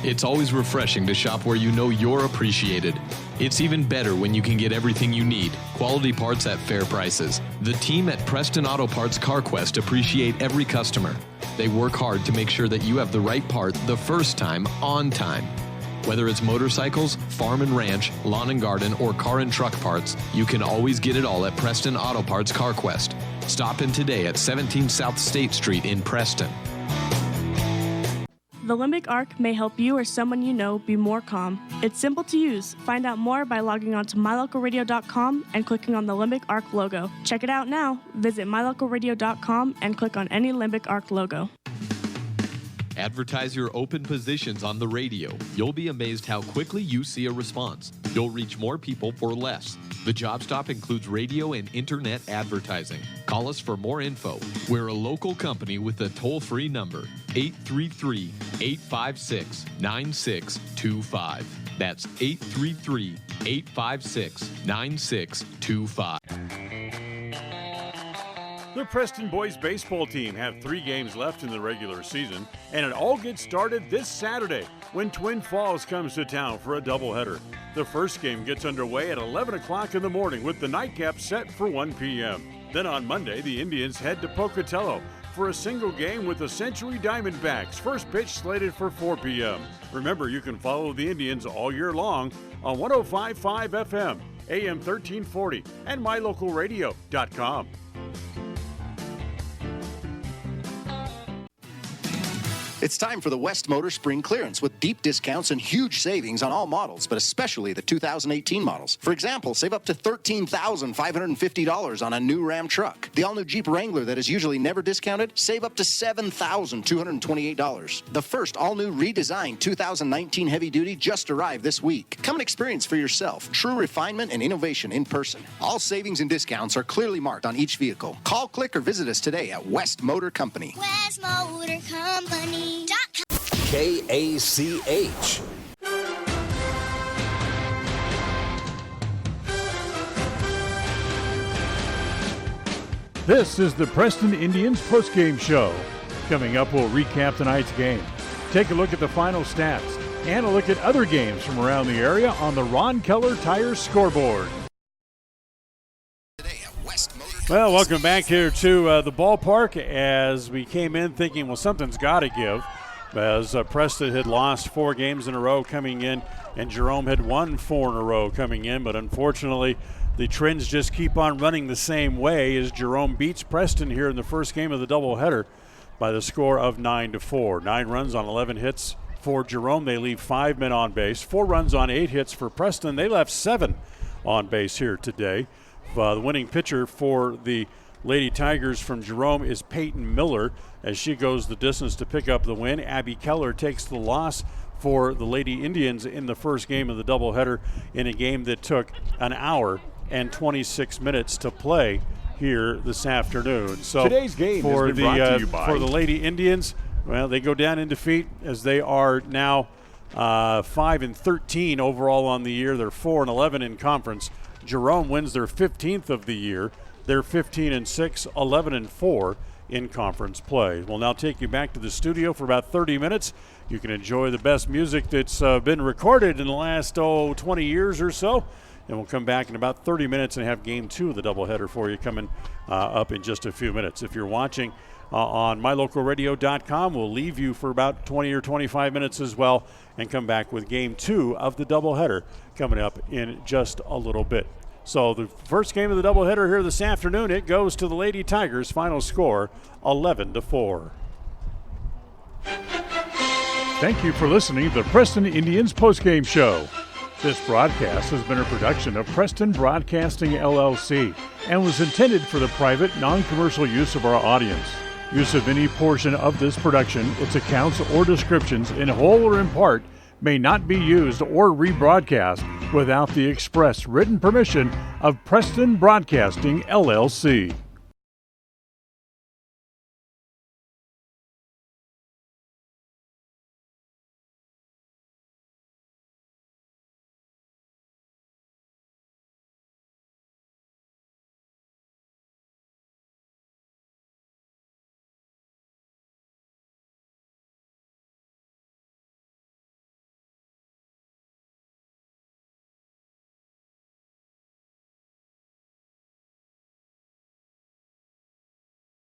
It's always refreshing to shop where you know you're appreciated. It's even better when you can get everything you need, quality parts at fair prices. The team at Preston Auto Parts CarQuest appreciate every customer. They work hard to make sure that you have the right part the first time, on time. Whether it's motorcycles, farm and ranch, lawn and garden, or car and truck parts, you can always get it all at Preston Auto Parts CarQuest. Stop in today at 17 South State Street in Preston. The Limbic Arc may help you or someone you know be more calm. It's simple to use. Find out more by logging on to mylocalradio.com and clicking on the Limbic Arc logo. Check it out now. Visit mylocalradio.com and click on any Limbic Arc logo. Advertise your open positions on the radio. You'll be amazed how quickly you see a response. You'll reach more people for less. The Job Stop includes radio and internet advertising. Call us for more info. We're a local company with a toll-free number, 833-856-9625. That's 833-856-9625. The Preston boys baseball team have 3 games left in the regular season, and it all gets started this Saturday when Twin Falls comes to town for a doubleheader. The first game gets underway at 11 o'clock in the morning with the nightcap set for 1 p.m. Then on Monday, the Indians head to Pocatello for a single game with the Century Diamondbacks. First pitch slated for 4 p.m. Remember, you can follow the Indians all year long on 105.5 FM, AM 1340, and mylocalradio.com. It's time for the West Motor Spring Clearance with deep discounts and huge savings on all models, but especially the 2018 models. For example, save up to $13,550 on a new Ram truck. The all-new Jeep Wrangler that is usually never discounted, save up to $7,228. The first all-new redesigned 2019 heavy duty just arrived this week. Come and experience for yourself true refinement and innovation in person. All savings and discounts are clearly marked on each vehicle. Call, click, or visit us today at West Motor Company. West Motor Company. KACH. This is the Preston Indians postgame show. Coming up, we'll recap tonight's game, take a look at the final stats, and a look at other games from around the area on the Ron Keller Tire scoreboard. Well, welcome back here to the ballpark as we came in thinking, well, something's got to give, as Preston had lost 4 games in a row coming in, and Jerome had won 4 in a row coming in, but unfortunately the trends just keep on running the same way as Jerome beats Preston here in the first game of the doubleheader by the score of 9-4. 9 runs on 11 hits for Jerome. They leave 5 men on base. 4 runs on 8 hits for Preston. They left 7 on base here today. The winning pitcher for the Lady Tigers from Jerome is Peyton Miller as she goes the distance to pick up the win. Abby Keller takes the loss for the Lady Indians in the first game of the doubleheader in a game that took an hour and 26 minutes to play here this afternoon. So today's game for has been brought to you by for the Lady Indians, well, they go down in defeat as they are now 5-13 overall on the year. They're 4-11 in conference. Jerome wins their 15th of the year. They're 15-6, 11-4 in conference play. We'll now take you back to the studio for about 30 minutes. You can enjoy the best music that's been recorded in the last 20 years or so. And we'll come back in about 30 minutes and have game 2 of the doubleheader for you coming up in just a few minutes. If you're watching on mylocalradio.com, we'll leave you for about 20 or 25 minutes as well and come back with game 2 of the doubleheader coming up in just a little bit. So the first game of the doubleheader here this afternoon, it goes to the Lady Tigers. Final score, 11-4. Thank you for listening to the Preston Indians postgame show. This broadcast has been a production of Preston Broadcasting, LLC, and was intended for the private, non-commercial use of our audience. Use of any portion of this production, its accounts or descriptions, in whole or in part, may not be used or rebroadcast without the express written permission of Preston Broadcasting, LLC.